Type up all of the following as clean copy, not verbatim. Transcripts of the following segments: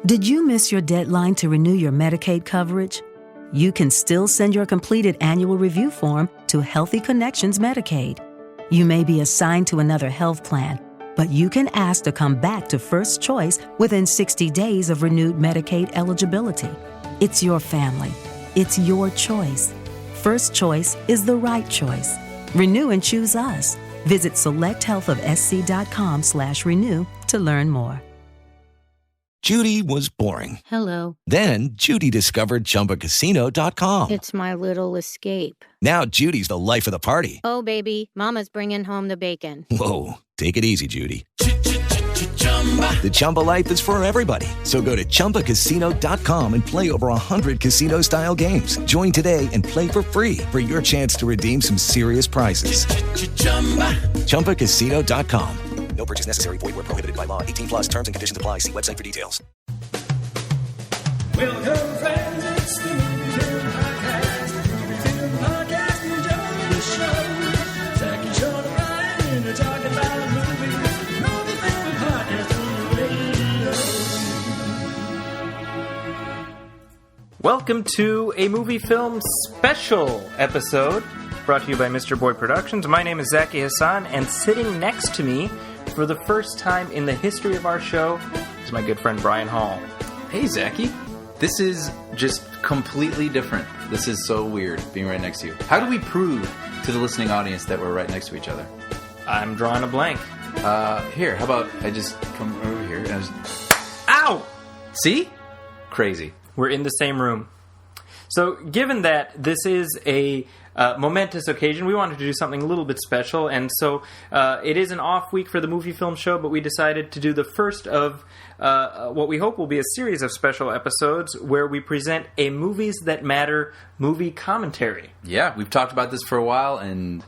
Did you miss your deadline to renew your Medicaid coverage? You can still send your completed annual review form to Healthy Connections Medicaid. You may be assigned to another health plan, but you can ask to come back to First Choice within 60 days of renewed Medicaid eligibility. It's your family. It's your choice. First Choice is the right choice. Renew and choose us. Visit selecthealthofsc.com/renew to learn more. Judy was boring. Hello. Then Judy discovered ChumbaCasino.com. It's my little escape. Now Judy's the life of the party. Oh, baby, mama's bringing home the bacon. Whoa, take it easy, Judy. The Chumba life is for everybody. So go to ChumbaCasino.com and play over 100 casino-style games. Join today and play for free for your chance to redeem some serious prizes. ChumbaCasino.com. No purchase necessary. Void where prohibited by law. 18 plus terms and conditions apply. See website for details. Welcome, friends. It's the Movie Film Podcast. Movie Film Podcast. Enjoy the show. Zach and Sean and Ryan are talking about movies. Movie Film Podcast on the radio. Welcome to a movie film special episode brought to you by Mr. Boyd Productions. My name is Zaki Hassan, and sitting next to me for the first time in the history of our show is my good friend Brian Hall. Hey, Zachy. This is just completely different. This is so weird, being right next to you. How do we prove to the listening audience that we're right next to each other? I'm drawing a blank. Here, how about I just come over here and I just... Ow! See? Crazy. We're in the same room. So, given that this is a momentous occasion, we wanted to do something a little bit special, and so it is an off week for the movie film show, but we decided to do the first of what we hope will be a series of special episodes where we present a Movies That Matter movie commentary. Yeah, we've talked about this for a while, and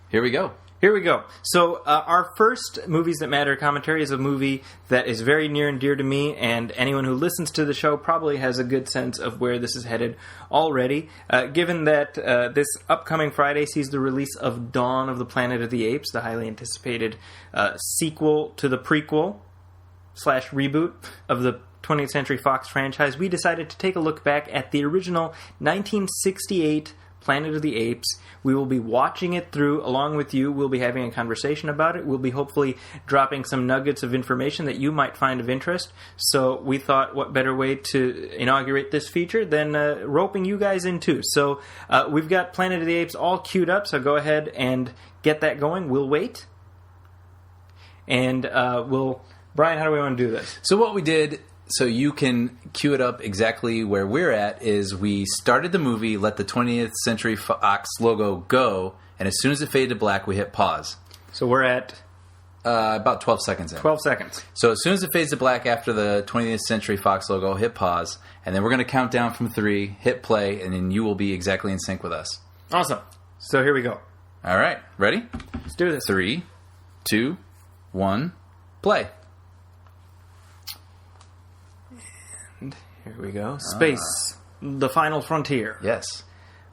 here we go. Here we go. So our first Movies That Matter commentary is a movie that is very near and dear to me, and anyone who listens to the show probably has a good sense of where this is headed already, given that this upcoming Friday sees the release of Dawn of the Planet of the Apes, the highly anticipated sequel to the prequel/reboot of the 20th Century Fox franchise. We decided to take a look back at the original 1968 Planet of the Apes. We will be watching it through along with you. We'll be having a conversation about it. We'll be hopefully dropping some nuggets of information that you might find of interest. So we thought, what better way to inaugurate this feature than roping you guys in too. So we've got Planet of the Apes all queued up, so go ahead and get that going. We'll wait. And Brian, how do we want to do this? So what we did, so you can cue it up exactly where we're at, is we started the movie, let the 20th Century Fox logo go, and as soon as it faded to black, we hit pause. So we're at... about 12 seconds in. 12 seconds. So as soon as it fades to black after the 20th Century Fox logo, hit pause, and then we're going to count down from 3, hit play, and then you will be exactly in sync with us. Awesome. So here we go. All right. Ready? Let's do this. 3, 2, 1, play. Here we go. Space. The Final Frontier. Yes.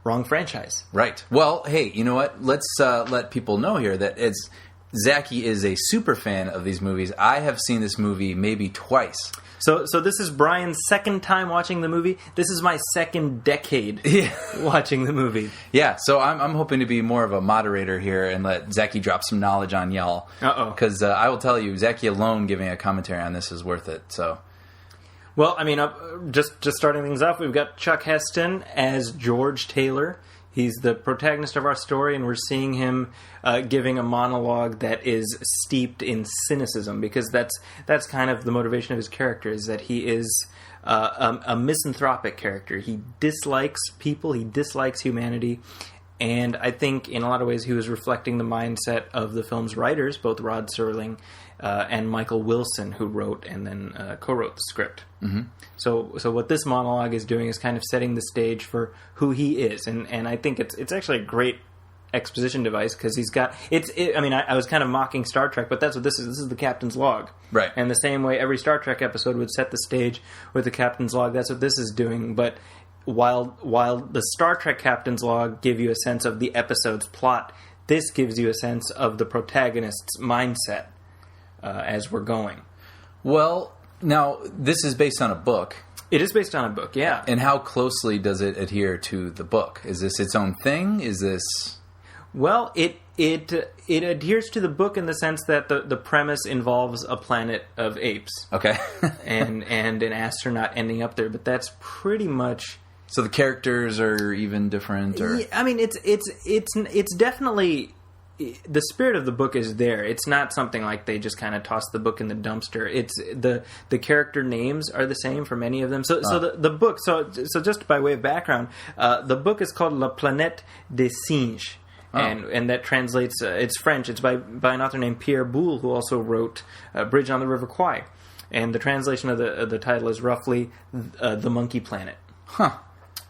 Wrong franchise. Right. Well, hey, you know what? Let's let people know here that Zachy is a super fan of these movies. I have seen this movie maybe twice. So this is Brian's second time watching the movie. This is my second decade watching the movie. Yeah, so I'm hoping to be more of a moderator here and let Zachy drop some knowledge on y'all. Uh-oh. Because I will tell you, Zachy alone giving a commentary on this is worth it, so... Well, I mean, just starting things off, we've got Chuck Heston as George Taylor. He's the protagonist of our story, and we're seeing him giving a monologue that is steeped in cynicism, because that's kind of the motivation of his character, is that he is a misanthropic character. He dislikes people, he dislikes humanity, and I think in a lot of ways he was reflecting the mindset of the film's writers, both Rod Serling and Michael Wilson, who wrote and then co-wrote the script. Mm-hmm. So what this monologue is doing is kind of setting the stage for who he is, and I think it's actually a great exposition device, because he's got I was kind of mocking Star Trek, but that's what this is. This is the captain's log, right? And the same way every Star Trek episode would set the stage with the captain's log, that's what this is doing. But while the Star Trek captain's log give you a sense of the episode's plot, this gives you a sense of the protagonist's mindset as we're going. Well, Now, this is based on a book. It is based on a book, yeah. And how closely does it adhere to the book? Is this its own thing? Is this... Well, it adheres to the book in the sense that the premise involves a planet of apes. Okay. and an astronaut ending up there, but that's pretty much... So the characters are even different? Or? Yeah, I mean, it's definitely... The spirit of the book is there. It's not something like they just kind of toss the book in the dumpster. It's the character names are the same for many of them. So the book. So just by way of background, the book is called La Planète des Singes, and that translates. It's French. It's by an author named Pierre Boulle, who also wrote Bridge on the River Kwai, and the translation of the title is roughly The Monkey Planet. Huh.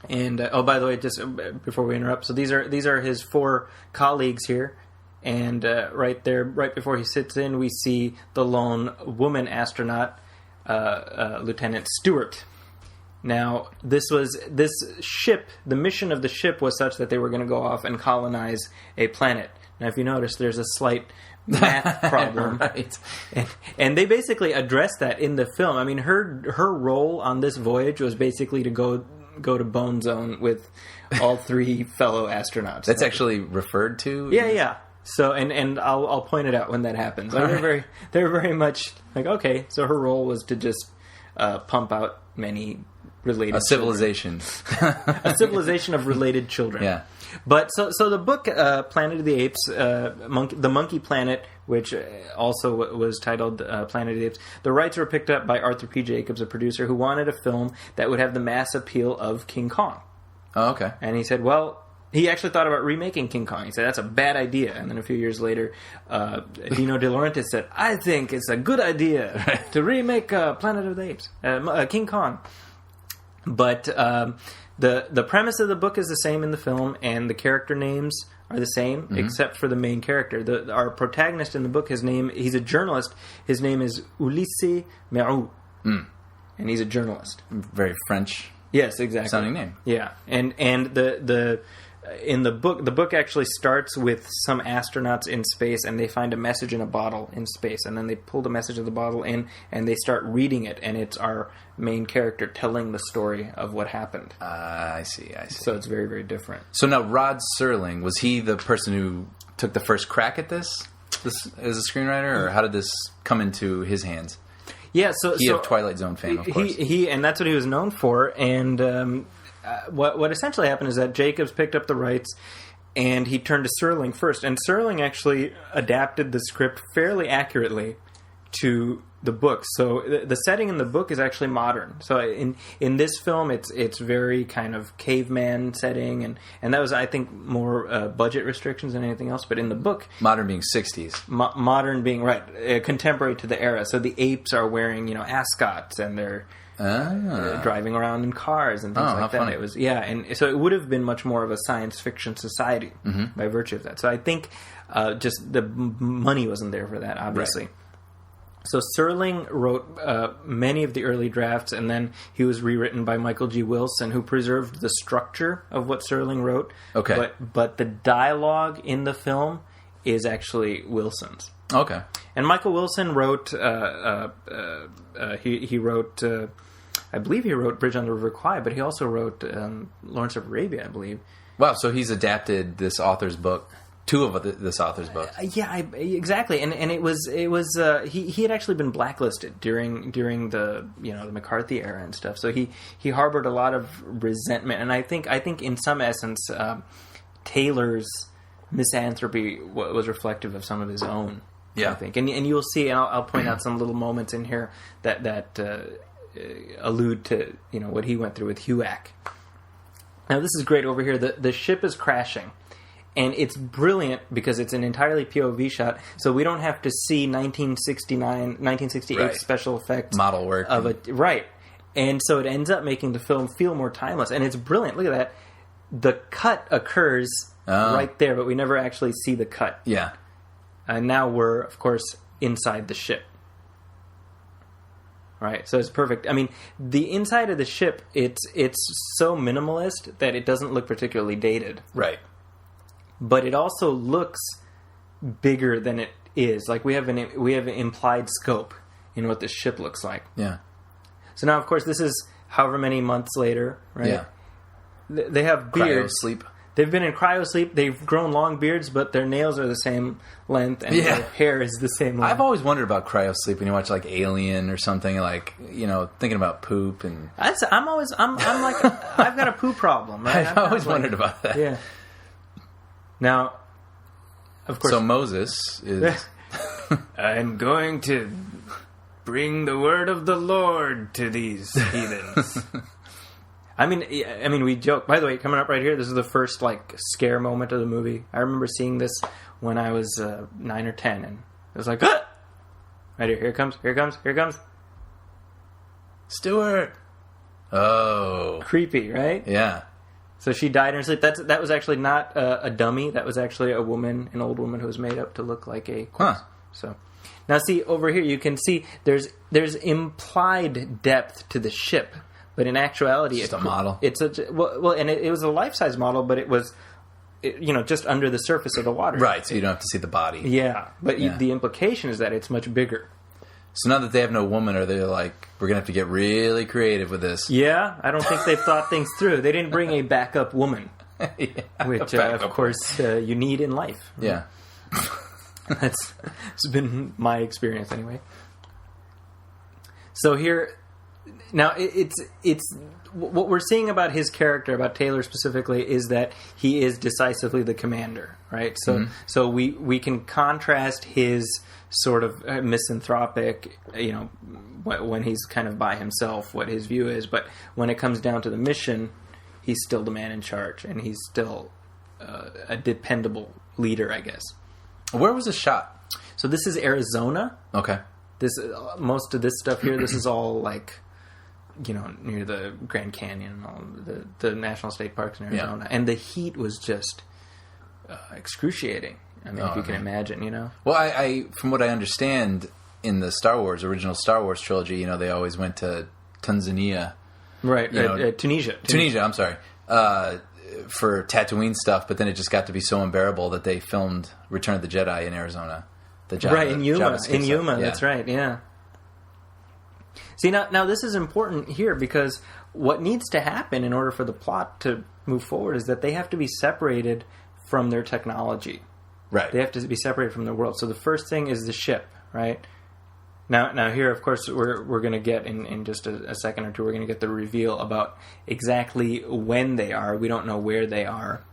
And by the way, just before we interrupt, so these are his 4 colleagues here. And right before he sits in, we see the lone woman astronaut, Lieutenant Stewart. Now, this ship, the mission of the ship was such that they were going to go off and colonize a planet. Now, if you notice, there's a slight math problem. Right. And they basically address that in the film. I mean, her role on this voyage was basically to go to Bone Zone with all 3 fellow astronauts. That's actually referred to? Yeah. So and I'll point it out when that happens. They're very much like, okay, so her role was to just pump out many related a civilization, a civilization of related children. Yeah. But so the book Planet of the Apes, the Monkey Planet, which also was titled Planet of the Apes, the rights were picked up by Arthur P. Jacobs, a producer who wanted a film that would have the mass appeal of King Kong. Oh, okay. And he said, well. He actually thought about remaking King Kong. He said, that's a bad idea. And then a few years later, Dino De Laurentiis said, I think it's a good idea to remake Planet of the Apes, King Kong. But the premise of the book is the same in the film, and the character names are the same, except for the main character. Our protagonist in the book, he's a journalist. His name is Ulysse Merou. And he's a journalist. Very French. Yes, exactly. Sounding name. Yeah. And in the book actually starts with some astronauts in space, and they find a message in a bottle in space, and then they pull the message of the bottle in, and they start reading it, and it's our main character telling the story of what happened. I see. So it's very, very different. So now, Rod Serling, was he the person who took the first crack at this as a screenwriter, or how did this come into his hands? Yeah, He a Twilight Zone fan, of course. He and that's what he was known for, and what essentially happened is that Jacobs picked up the rights, and he turned to Serling first. And Serling actually adapted the script fairly accurately to the book. So the setting in the book is actually modern. So in this film, it's very kind of caveman setting, and that was, I think, more budget restrictions than anything else. But in the book, modern being 60s, modern being contemporary to the era. So the apes are wearing ascots, and they're driving around in cars and things like that. Funny. It was and so it would have been much more of a science fiction society by virtue of that. So I think just the money wasn't there for that, obviously. Right. So Serling wrote many of the early drafts, and then he was rewritten by Michael G. Wilson, who preserved the structure of what Serling wrote. Okay, but the dialogue in the film is actually Wilson's. Okay, and Michael Wilson wrote. He wrote. I believe he wrote Bridge on the River Kwai, but he also wrote Lawrence of Arabia, I believe. Wow, so he's adapted this author's book. 2 of this author's books. Exactly, and it was he had actually been blacklisted during the the McCarthy era and stuff. So he harbored a lot of resentment, and I think in some essence, Taylor's misanthropy was reflective of some of his own. Yeah, I think, and you'll see, and I'll point out some little moments in here that allude to what he went through with HUAC. Now this is great over here. The ship is crashing. And it's brilliant because it's an entirely POV shot, so we don't have to see 1968 special effects model work of right. And so it ends up making the film feel more timeless, and it's brilliant. Look at that. The cut occurs right there, but we never actually see the cut. Yeah. And now we're, of course, inside the ship. Right, so it's perfect. I mean, the inside of the ship, it's so minimalist that it doesn't look particularly dated. Right. But it also looks bigger than it is. Like we have an implied scope in what this ship looks like. Yeah. So now, of course, this is however many months later, right? Yeah. They have beards. Cryo-sleep. They've been in cryosleep. They've grown long beards, but their nails are the same length, and their hair is the same length. I've always wondered about cryosleep when you watch like Alien or something, like, you know, thinking about poop and. I'm like, I've got a poo problem. Right? I've always wondered about that. Yeah. Now, of course. So Moses is. I'm going to bring the word of the Lord to these heathens. I mean, we joke. By the way, coming up right here, this is the first like scare moment of the movie. I remember seeing this when I was 9 or 10, and it was like, ah! Right here, here it comes. Stuart. Oh, Creepy, right? yeah. So she died in her sleep. That was actually not a dummy. That was actually a woman, an old woman who was made up to look like a corpse. Huh. So now, see over here, you can see there's implied depth to the ship. But in actuality, It's just a model. It's and it was a life-size model, but it was, just under the surface of the water. Right, so you don't have to see the body. Yeah, but Yeah. the implication is that it's much bigger. So now that they have no woman, are they like, we're going to have to get really creative with this? Yeah, I don't think they've thought things through. They didn't bring a backup woman, which, of course, you need in life. Yeah. It's been my experience anyway. So here, now it's what we're seeing about his character, about Taylor specifically, is that he is decisively the commander, right? So so we can contrast his sort of misanthropic, when he's kind of by himself, what his view is, but when it comes down to the mission, he's still the man in charge, and he's still a dependable leader, I guess. Where was this shot? So this is Arizona. Okay. This most of this stuff here. This is all like, near the Grand Canyon and all the national state parks in Arizona, and the heat was just excruciating. I mean, if you can imagine, Well, I from what I understand, in the original Star Wars trilogy, they always went to Tanzania, right? Tunisia. Tunisia. I'm sorry. For Tatooine stuff, but then it just got to be so unbearable that they filmed Return of the Jedi in Arizona. Right, in Yuma. In Yuma, yeah. That's right, yeah. See, now this is important here because what needs to happen in order for the plot to move forward is that they have to be separated from their technology. Right. They have to be separated from the world. So the first thing is the ship, right? Now here, of course, we're going to get, in just a second or two, we're going to get the reveal about exactly when they are. We don't know where they are.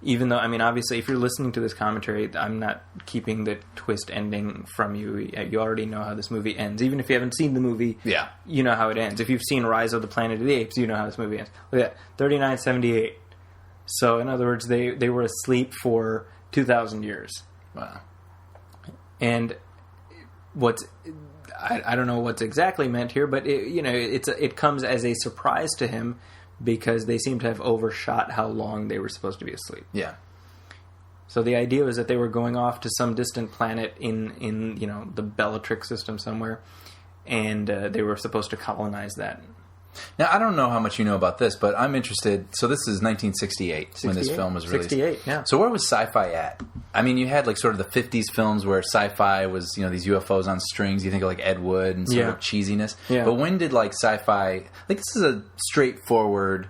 Even though, obviously, if you're listening to this commentary, I'm not keeping the twist ending from you. You already know how this movie ends. Even if you haven't seen the movie, yeah, you know how it ends. If you've seen Rise of the Planet of the Apes, you know how this movie ends. Look at that, 3978. So, in other words, they were asleep for 2,000 years. Wow. And I don't know what's exactly meant here, but it comes as a surprise to him because they seem to have overshot how long they were supposed to be asleep. Yeah. So the idea was that they were going off to some distant planet in the Bellatrix system somewhere, and they were supposed to colonize that. Now, I don't know how much you know about this, but I'm interested. So this is 1968 when this film was released. 68, yeah. So where was sci-fi at? You had like sort of the 50s films where sci-fi was, these UFOs on strings. You think of like Ed Wood and sort of cheesiness. Yeah. But when did like sci-fi, like this is a straightforward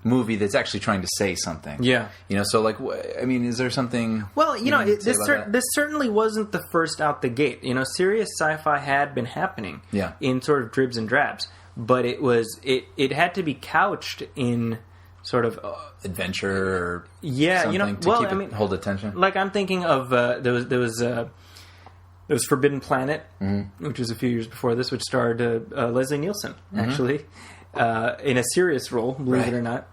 movie that's actually trying to say something. Yeah. So like, is there something? Well, this certainly wasn't the first out the gate. Serious sci-fi had been happening. Yeah. In sort of dribs and drabs. But it had to be couched in sort of adventure or something to hold attention. Like I'm thinking of there was Forbidden Planet, which was a few years before this, which starred Leslie Nielsen actually in a serious role, believe it or not.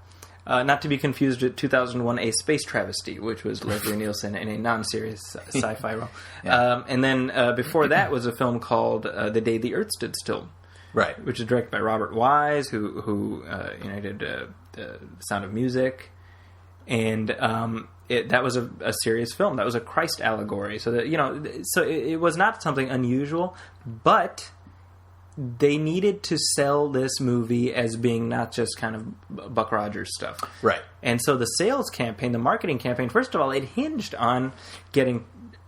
Not to be confused with 2001: A Space Travesty, which was Leslie Nielsen in a non-serious sci-fi role. Yeah. And then before that was a film called The Day the Earth Stood Still. Right, which is directed by Robert Wise, who did the Sound of Music, and that was a serious film. That was a Christ allegory. So that so it was not something unusual, but they needed to sell this movie as being not just kind of Buck Rogers stuff, right? And so the sales campaign, the marketing campaign, first of all, it hinged on getting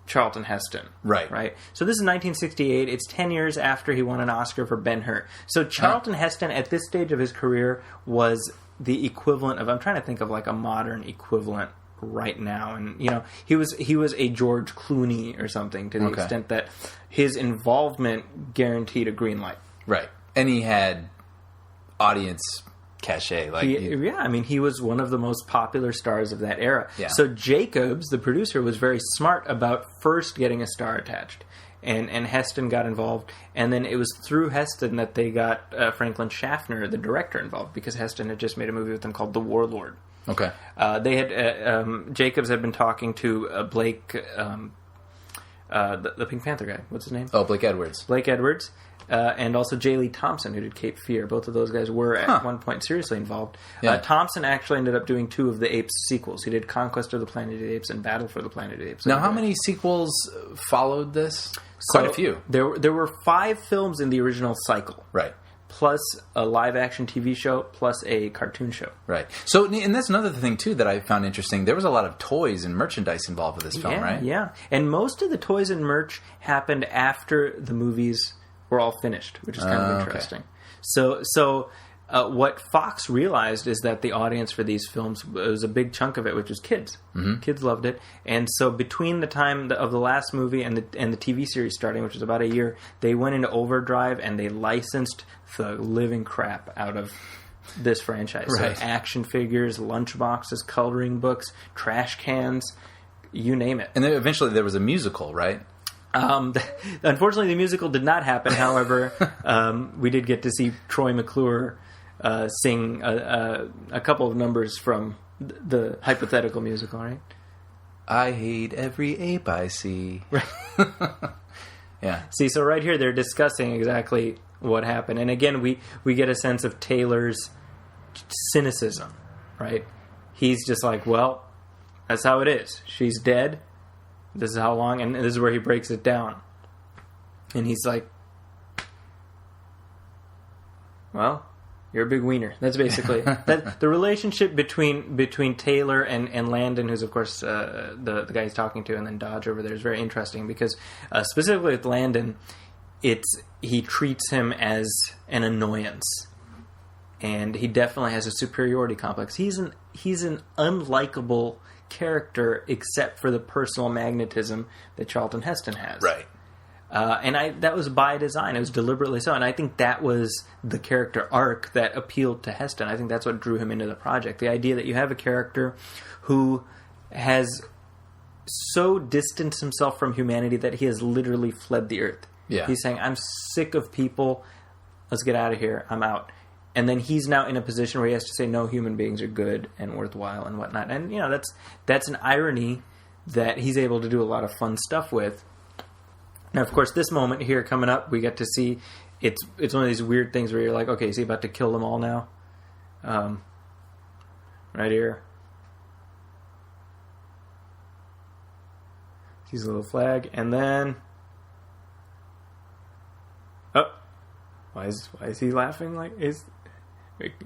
Charlton Heston. Right. Right. So this is 1968. It's 10 years after he won an Oscar for Ben-Hur. So Charlton Heston, at this stage of his career, was the equivalent of, I'm trying to think of like a modern equivalent right now. And, you know, he was a George Clooney or something, to the extent that his involvement guaranteed a green light. Right. And he had audience cachet. He was one of the most popular stars of that era. Yeah. So Jacobs, the producer, was very smart about first getting a star attached. And Heston got involved. And then it was through Heston that they got Franklin Schaffner, the director, involved, because Heston had just made a movie with them called The Warlord. Okay. They had Jacobs had been talking to Blake, the Pink Panther guy. What's his name? Oh, Blake Edwards. Blake Edwards. And also J. Lee Thompson, who did Cape Fear. Both of those guys were at one point seriously involved. Yeah. Thompson actually ended up doing 2 of the Apes sequels. He did Conquest of the Planet of the Apes and Battle for the Planet of the Apes. Now, how many sequels followed this? Quite a few. There were 5 films in the original cycle. Right. Plus a live-action TV show, plus a cartoon show. Right. So, and that's another thing, too, that I found interesting. There was a lot of toys and merchandise involved with this film, right? Yeah. And most of the toys and merch happened after the movies were all finished, which is kind of interesting. So what Fox realized is that the audience for these films was a big chunk of it, which was kids. Mm-hmm. Kids loved it, and so between the time of the last movie and the TV series starting, which was about a year, they went into overdrive and they licensed the living crap out of this franchise. Right. So action figures, lunchboxes, coloring books, trash cans, you name it. And then eventually there was a musical, right? Unfortunately, the musical did not happen. However, we did get to see Troy McClure sing a couple of numbers from the hypothetical musical, right? I hate every ape I see. Right. Yeah. See, so right here they're discussing exactly what happened. And again, we get a sense of Taylor's cynicism, right? He's just like, well, that's how it is. She's dead. This is how long, and this is where he breaks it down. And he's like, well, you're a big wiener. That's basically that. The relationship between Taylor and Landon, who's of course the guy he's talking to, and then Dodge over there, is very interesting because specifically with Landon, he treats him as an annoyance, and he definitely has a superiority complex. He's an unlikable character except for the personal magnetism that Charlton Heston has. Right. And that was by design. It was deliberately so. And I think that was the character arc that appealed to Heston. I think that's what drew him into the project. The idea that you have a character who has so distanced himself from humanity that he has literally fled the earth. Yeah. He's saying, I'm sick of people. Let's get out of here. I'm out. And then he's now in a position where he has to say no human beings are good and worthwhile and whatnot. And, you know, that's an irony that he's able to do a lot of fun stuff with. Now, of course, this moment here coming up, we get to see it's one of these weird things where you're like, okay, is he about to kill them all now? Right here. Sees a little flag. And then... Oh! Why is he laughing like...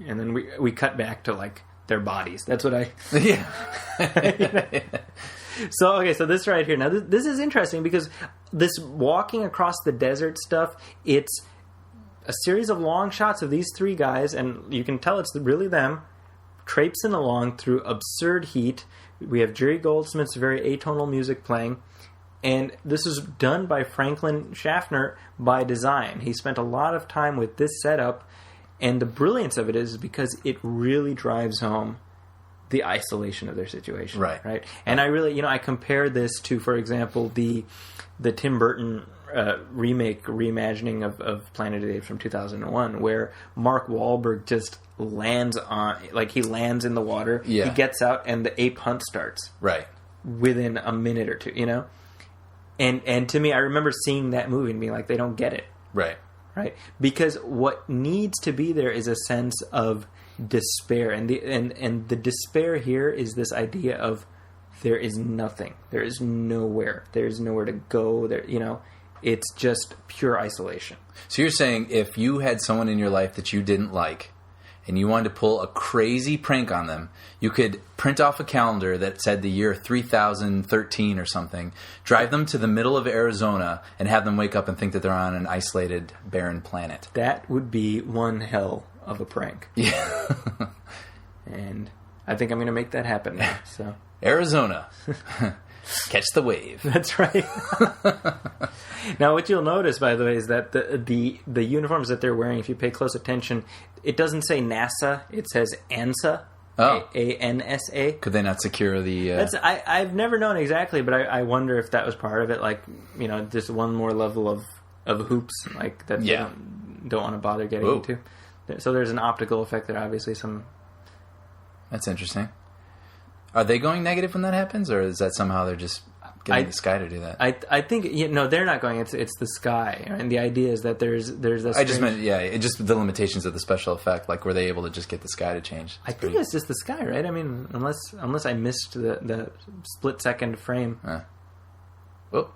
And then we cut back to like their bodies. That's what I... Yeah. So this right here. Now, this is interesting because this walking across the desert stuff, it's a series of long shots of these 3 guys, and you can tell it's really them, traipsing along through absurd heat. We have Jerry Goldsmith's very atonal music playing, and this is done by Franklin Schaffner by design. He spent a lot of time with this setup. And the brilliance of it is because it really drives home the isolation of their situation. Right. And I really, I compare this to, for example, the Tim Burton reimagining of Planet of the Apes from 2001, where Mark Wahlberg just lands in the water. Yeah. He gets out and the ape hunt starts. Right. Within a minute or two, And to me, I remember seeing that movie and being like, they don't get it. Right. Right, because what needs to be there is a sense of despair, and the despair here is this idea of there is nothing, there is nowhere, there is nowhere to go. There, it's just pure isolation. So you're saying if you had someone in your life that you didn't like, and you wanted to pull a crazy prank on them, you could print off a calendar that said the year 3013 or something, drive them to the middle of Arizona, and have them wake up and think that they're on an isolated, barren planet. That would be one hell of a prank. Yeah. And I think I'm going to make that happen now. So Arizona. Catch the wave. That's right. Now, what you'll notice, by the way, is that the uniforms that they're wearing, if you pay close attention, it doesn't say NASA. It says ANSA. Oh. ANSA. Could they not secure the... I've never known exactly, but I wonder if that was part of it. Like, just one more level of hoops, like that they don't want to bother getting into. So there's an optical effect there, obviously. That's interesting. Are they going negative when that happens, or is that somehow they're just getting the sky to do that? I think they're not going. It's the sky, and the idea is that there's a. I just meant just the limitations of the special effect. Like, were they able to just get the sky to change? I think it's just the sky, right? I mean, unless I missed the split second frame. Whoop.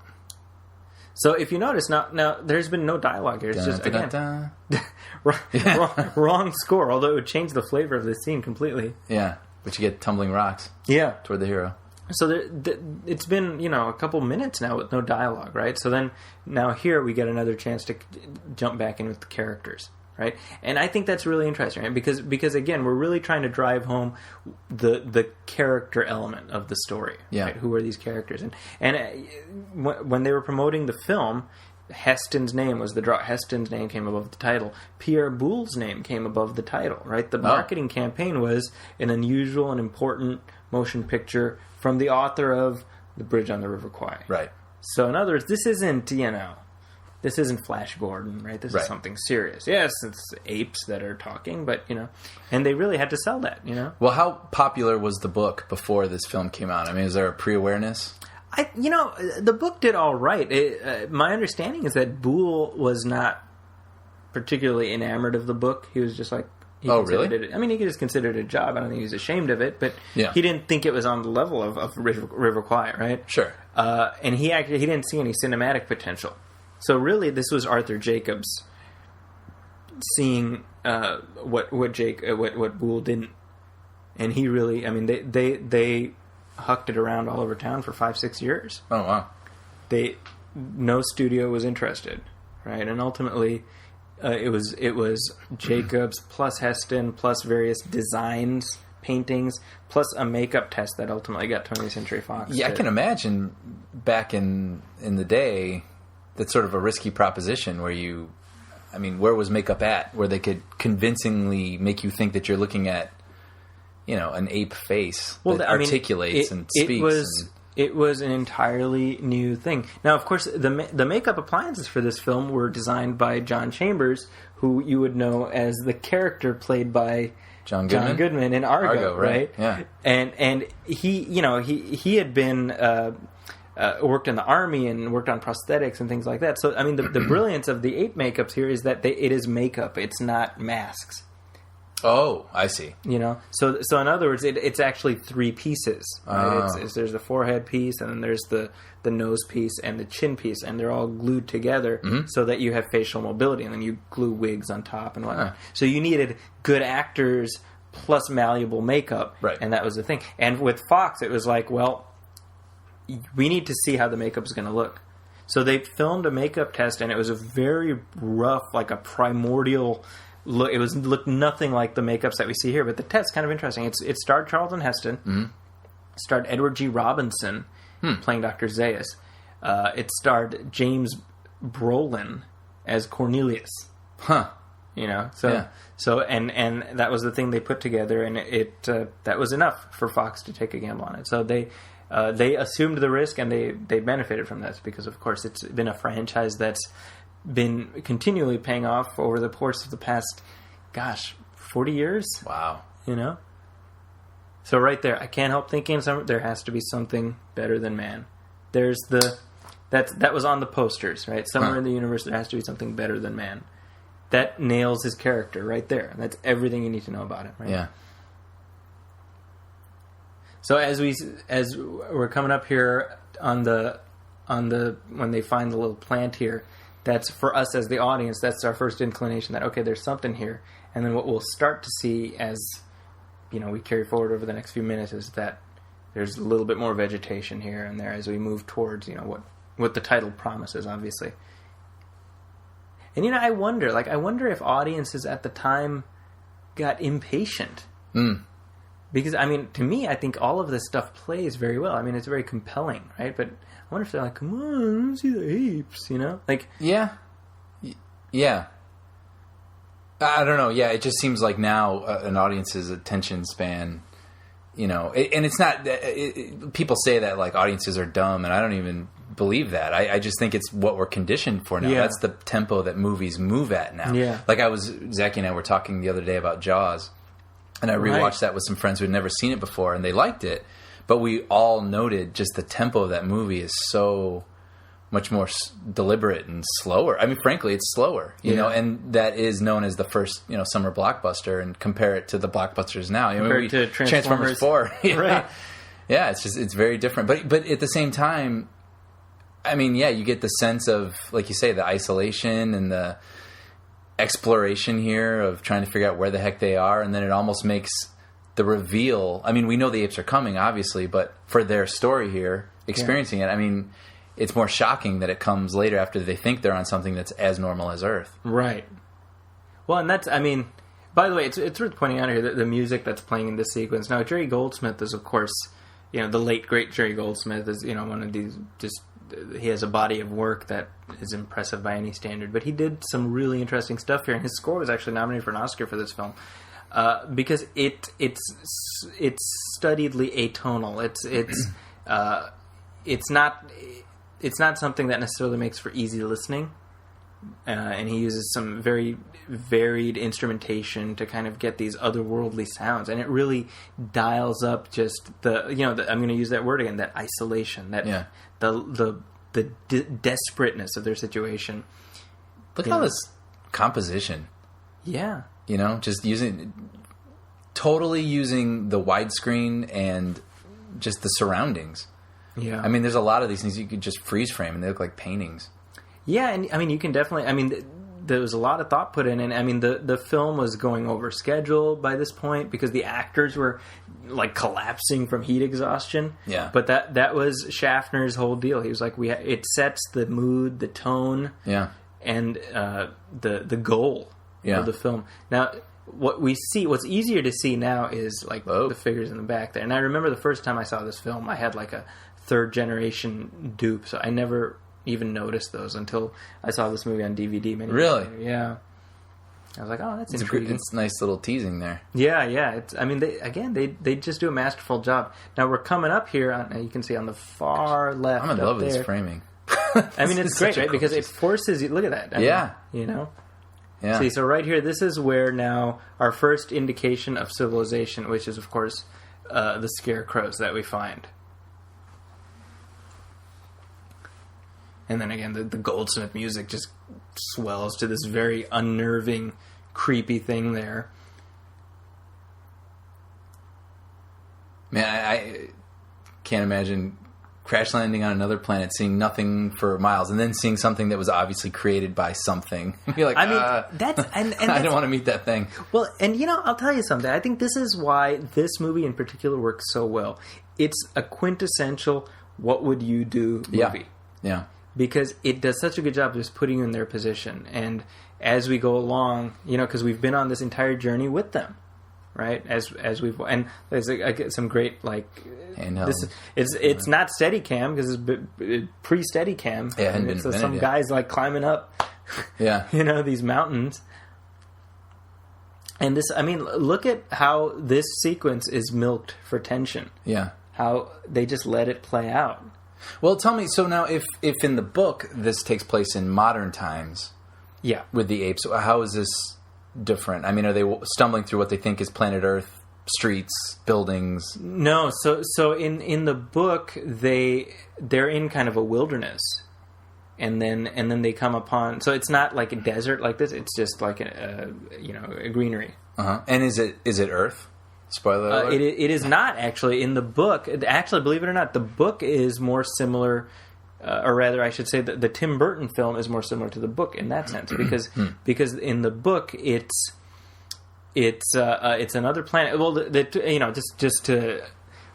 So if you notice now there's been no dialogue here. It's just again wrong score. Although it would change the flavor of the scene completely. Yeah. But you get tumbling rocks toward the hero. So it's been, a couple minutes now with no dialogue, right? So now here we get another chance to jump back in with the characters, right? And I think that's really interesting, right? Because again, we're really trying to drive home the character element of the story, right? Who are these characters? And when they were promoting the film, Heston's name was the draw. Heston's name came above the title. Pierre Boule's name came above the title, right? The marketing campaign was an unusual and important motion picture from the author of The Bridge on the River Kwai. Right. So in other words, this isn't, this isn't Flash Gordon, right? This is something serious. Yes, it's apes that are talking, but, and they really had to sell that, Well, how popular was the book before this film came out? I mean, is there a pre-awareness? The book did all right. My understanding is that Boole was not particularly enamored of the book. He was just like, really? He just considered it a job. I don't think he was ashamed of it, but he didn't think it was on the level of River Kwai, right? Sure. And he didn't see any cinematic potential. So really, this was Arthur Jacobs seeing what Boole didn't, and he really, they hucked it around all over town for 5-6 years. Oh wow! No studio was interested, right? And ultimately, it was Jacobs plus Heston plus various designs, paintings, plus a makeup test that ultimately got 20th Century Fox. Yeah, I can imagine back in the day, that's sort of a risky proposition where where was makeup at? Where they could convincingly make you think that you're looking at an ape face that articulates and speaks. It was an entirely new thing. Now, of course, the makeup appliances for this film were designed by John Chambers, who you would know as the character played by John Goodman in Argo, right? Yeah. And he had been worked in the army and worked on prosthetics and things like that. So, the brilliance of the ape makeups here is that it is makeup. It's not masks. Oh, I see. So in other words, it's actually 3 pieces. Right? There's the forehead piece, and then there's the nose piece and the chin piece, and they're all glued together so that you have facial mobility, and then you glue wigs on top and whatnot. So you needed good actors plus malleable makeup, right? And that was the thing. And with Fox, it was like, well, we need to see how the makeup is going to look. So they filmed a makeup test, and it was a very rough, like a primordial look. It looked nothing like the makeups that we see here, but the test's kind of interesting. It starred Charlton Heston, starred Edward G. Robinson playing Dr. Zaius. It starred James Brolin as Cornelius. Huh. So and that was the thing they put together, and it that was enough for Fox to take a gamble on it. So they assumed the risk, and they benefited from this because, of course, it's been a franchise that's been continually paying off over the course of the past, 40 years. Wow. So right there, I can't help thinking there has to be something better than man. There's that was on the posters, right? Somewhere in the universe, there has to be something better than man. That nails his character right there. That's everything you need to know about him, right? Yeah. So as we're coming up here on the when they find the little plant here, that's for us as the audience, that's our first inclination that, okay, there's something here. And then what we'll start to see as, we carry forward over the next few minutes is that there's a little bit more vegetation here and there as we move towards, what the title promises, obviously. And, I wonder if audiences at the time got impatient. Because, to me, I think all of this stuff plays very well. It's very compelling, right? But I wonder if they're like, come on, let's see the apes, Yeah. Yeah. I don't know. Yeah, it just seems like now an audience's attention span, and it's not... people say that, like, audiences are dumb, and I don't even believe that. I just think it's what we're conditioned for now. Yeah. That's the tempo that movies move at now. Yeah. Like Zachy and I were talking the other day about Jaws, and I rewatched that with some friends who had never seen it before, and they liked it. But we all noted just the tempo of that movie is so much more deliberate and slower. Frankly, it's slower, you know, and that is known as the first, summer blockbuster, and compare it to the blockbusters now. Compared to Transformers 4. Yeah. Right. Yeah, it's very different. But at the same time, you get the sense of, like you say, the isolation and the exploration here of trying to figure out where the heck they are, and then it almost makes the reveal. We know the apes are coming, obviously, but for their story here, experiencing it, it's more shocking that it comes later after they think they're on something that's as normal as Earth. Right. Well, and that's, by the way, it's worth pointing out here that the music that's playing in this sequence. Now, Jerry Goldsmith is, of course, the late, great Jerry Goldsmith is, one of these, he has a body of work that is impressive by any standard, but he did some really interesting stuff here, and his score was actually nominated for an Oscar for this film. Because it's studiedly atonal. It's not something that necessarily makes for easy listening, and he uses some very varied instrumentation to kind of get these otherworldly sounds, and it really dials up just I'm going to use that word again, that isolation, that the desperateness of their situation. Look at all this composition. Yeah. Just totally using the widescreen and just the surroundings. Yeah. There's a lot of these things you could just freeze frame and they look like paintings. Yeah, and you can definitely, there was a lot of thought put in, and the film was going over schedule by this point because the actors were like collapsing from heat exhaustion. Yeah. But that was Schaffner's whole deal. He was like, it sets the mood, the tone, and the goal of the film. Now, what's easier to see now is like the figures in the back there. And I remember the first time I saw this film, I had like a third generation dupe, so I never even noticed those until I saw this movie on DVD. Really? Later. Yeah. I was like, oh, that's intriguing. It's a nice little teasing there. Yeah. They just do a masterful job. Now we're coming up here on, you can see on the far left. I'm in love with this framing. It's great, right? Because it forces you. Look at that. Yeah. Yeah. See, so right here, this is where now our first indication of civilization, which is, of course, the scarecrows that we find. And then again, the Goldsmith music just swells to this very unnerving, creepy thing there. Man, I can't imagine crash landing on another planet, seeing nothing for miles, and then seeing something that was obviously created by something. You're like, that's and I don't want to meet that thing. Well, and I'll tell you something. I think this is why this movie in particular works so well. It's a quintessential "what would you do" movie. Yeah. Because it does such a good job of just putting you in their position, and as we go along, because we've been on this entire journey with them. Right, as we've, and there's some great it's not Steadicam because it's pre-Steadicam. Yeah, and it's some guys like climbing up, these mountains. And this, look at how this sequence is milked for tension. Yeah, how they just let it play out. Well, tell me. So now, if in the book this takes place in modern times, with the apes, how is this different? Are they stumbling through what they think is planet Earth, streets, buildings? No. So in the book, they're in kind of a wilderness, and then they come upon. So it's not like a desert like this. It's just like a greenery. And is it Earth? Spoiler alert. It is not actually in the book. Actually, believe it or not, the book is more similar. Or rather, I should say that the Tim Burton film is more similar to the book in that sense, because in the book it's it's another planet. Well,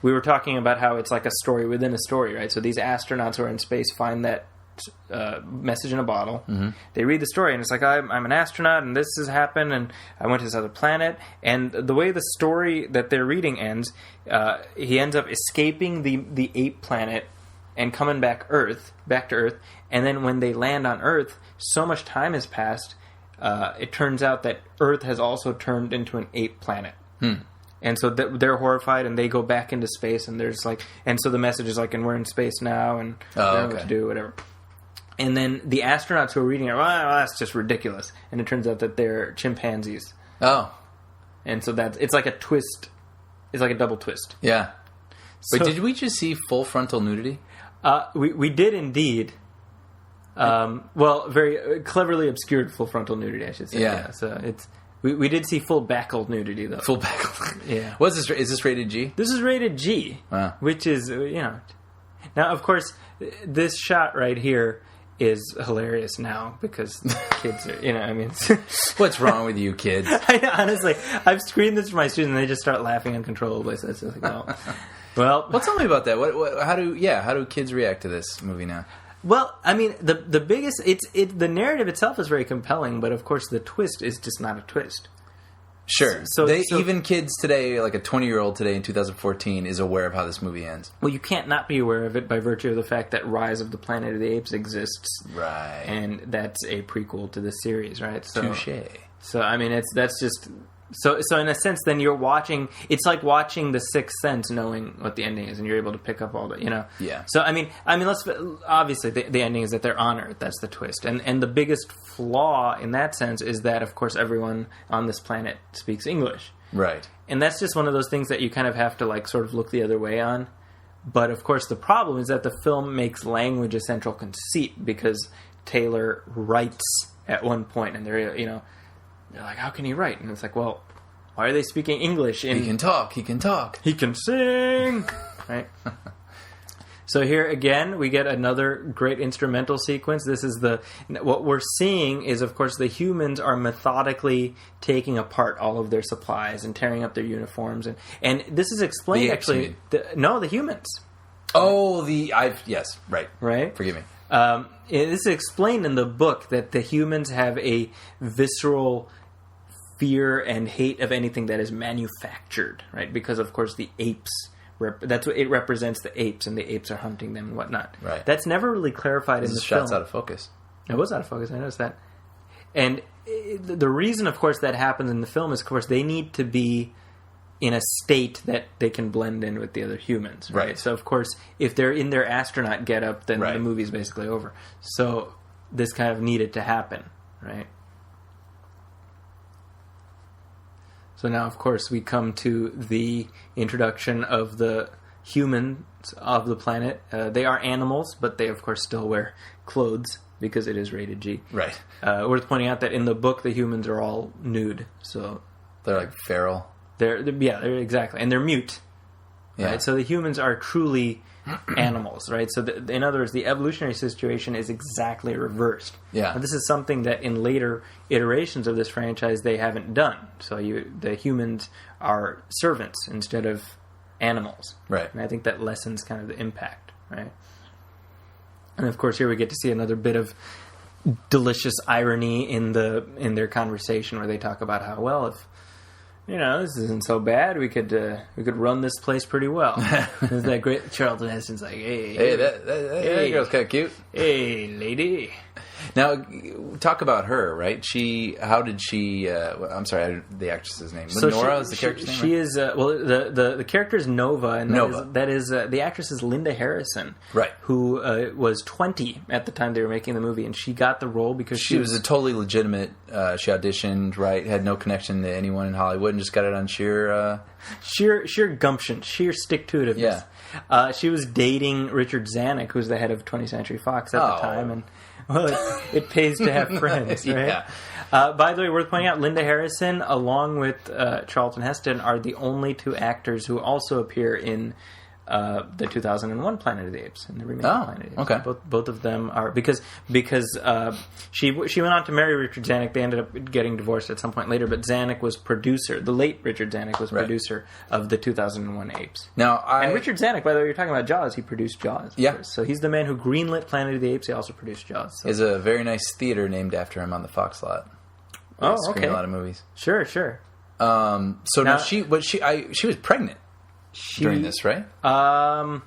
we were talking about how it's like a story within a story, right? So these astronauts who are in space find that message in a bottle. Mm-hmm. They read the story, and it's like, I'm an astronaut, and this has happened, and I went to this other planet. And the way the story that they're reading ends, he ends up escaping the ape planet and coming back to Earth. And then when they land on Earth, so much time has passed, it turns out that Earth has also turned into an ape planet. And so they're horrified, and they go back into space, and there's like, and so the message is like, and we're in space now, and we don't know what to do, whatever. And then the astronauts who are reading it, well, that's just ridiculous. And it turns out that they're chimpanzees. Oh. And so it's like a twist. It's like a double twist. Yeah. So, but did we just see full frontal nudity? We did indeed. Well, very cleverly obscured full frontal nudity, I should say. Yeah. So it's we did see full backled nudity, though. Full backled. Yeah. What's this? Is this rated G? This is rated G, which is, Now, of course, this shot right here is hilarious now because kids are, What's wrong with you kids? Honestly, I've screened this for my students and they just start laughing uncontrollably. So it's like, well, tell me about that. How do kids react to this movie now? Well, the biggest, the narrative itself is very compelling, but of course the twist is just not a twist. Sure. So even kids today, like a 20-year-old today in 2014, is aware of how this movie ends. Well, you can't not be aware of it by virtue of the fact that Rise of the Planet of the Apes exists. Right. And that's a prequel to the series, right? So, touché. So, that's just... So in a sense, then you're watching... It's like watching The Sixth Sense, knowing what the ending is, and you're able to pick up all the... Yeah. So, let's... Obviously, the ending is that they're on Earth. That's the twist. And the biggest flaw in that sense is that, of course, everyone on this planet speaks English. Right. And that's just one of those things that you kind of have to, like, sort of look the other way on. But, of course, the problem is that the film makes language a central conceit, because Taylor writes at one point, and they're like, how can he write? And it's like, well, why are they speaking English? He can talk. He can sing. Right? So here again, we get another great instrumental sequence. This is what we're seeing is, of course, the humans are methodically taking apart all of their supplies and tearing up their uniforms. And this is explained, the actually. The humans. Oh, yes, right. Right? Forgive me. This is explained in the book that the humans have a visceral fear and hate of anything that is manufactured, right? Because, of course, the apes, that's what it represents, the apes, and the apes are hunting them and whatnot. Right. That's never really clarified in the film. Shot's out of focus. It was out of focus, I noticed that. And the reason, of course, that happens in the film is, of course, they need to be in a state that they can blend in with the other humans, right? So, of course, if they're in their astronaut getup, then the movie's basically over. So this kind of needed to happen, right? So now, of course, we come to the introduction of the humans of the planet. They are animals, but they, of course, still wear clothes because it is rated G. Right. Worth pointing out that in the book, the humans are all nude, so they're like feral. They're exactly, and they're mute. Yeah. Right? So the humans are truly animals, right? So in other words, the evolutionary situation is exactly reversed. Yeah. And this is something that in later iterations of this franchise they haven't done. So the humans are servants instead of animals. Right. And I think that lessens kind of the impact, right? And of course, here we get to see another bit of delicious irony in their conversation, where they talk about how, well, if this isn't so bad, we could run this place pretty well. There's that great Charlton Heston's like, hey, that girl's kind of cute. Hey, lady. Now, talk about her, right? How did she? I'm sorry, the actress's name. So Lenora is the character's name. She is the character is Nova, and that is the actress is Linda Harrison, right? Who was 20 at the time they were making the movie, and she got the role because she was a totally legitimate. She auditioned, right? Had no connection to anyone in Hollywood, and just got it on sheer gumption, sheer stick-to-itiveness. Yeah. She was dating Richard Zanuck, who's the head of 20th Century Fox at the time, and it pays to have friends, right? Yeah. By the way, worth pointing out, Linda Harrison, along with Charlton Heston, are the only two actors who also appear in the 2001 Planet of the Apes and the remake Oh, of Planet of the Apes. okay. Both of them are because she went on to marry Richard Zanuck. They ended up getting divorced at some point later, but Zanuck was producer. The late Richard Zanuck was Right. producer of the 2001 Apes. Now, And Richard Zanuck, by the way, you're talking about Jaws. He produced Jaws. Yeah. First. So he's the man who greenlit Planet of the Apes. He also produced Jaws. So. is a very nice theater named after him on the Fox lot. Oh, They screen okay. a lot of movies. Sure. So Now- she was pregnant during this, right? I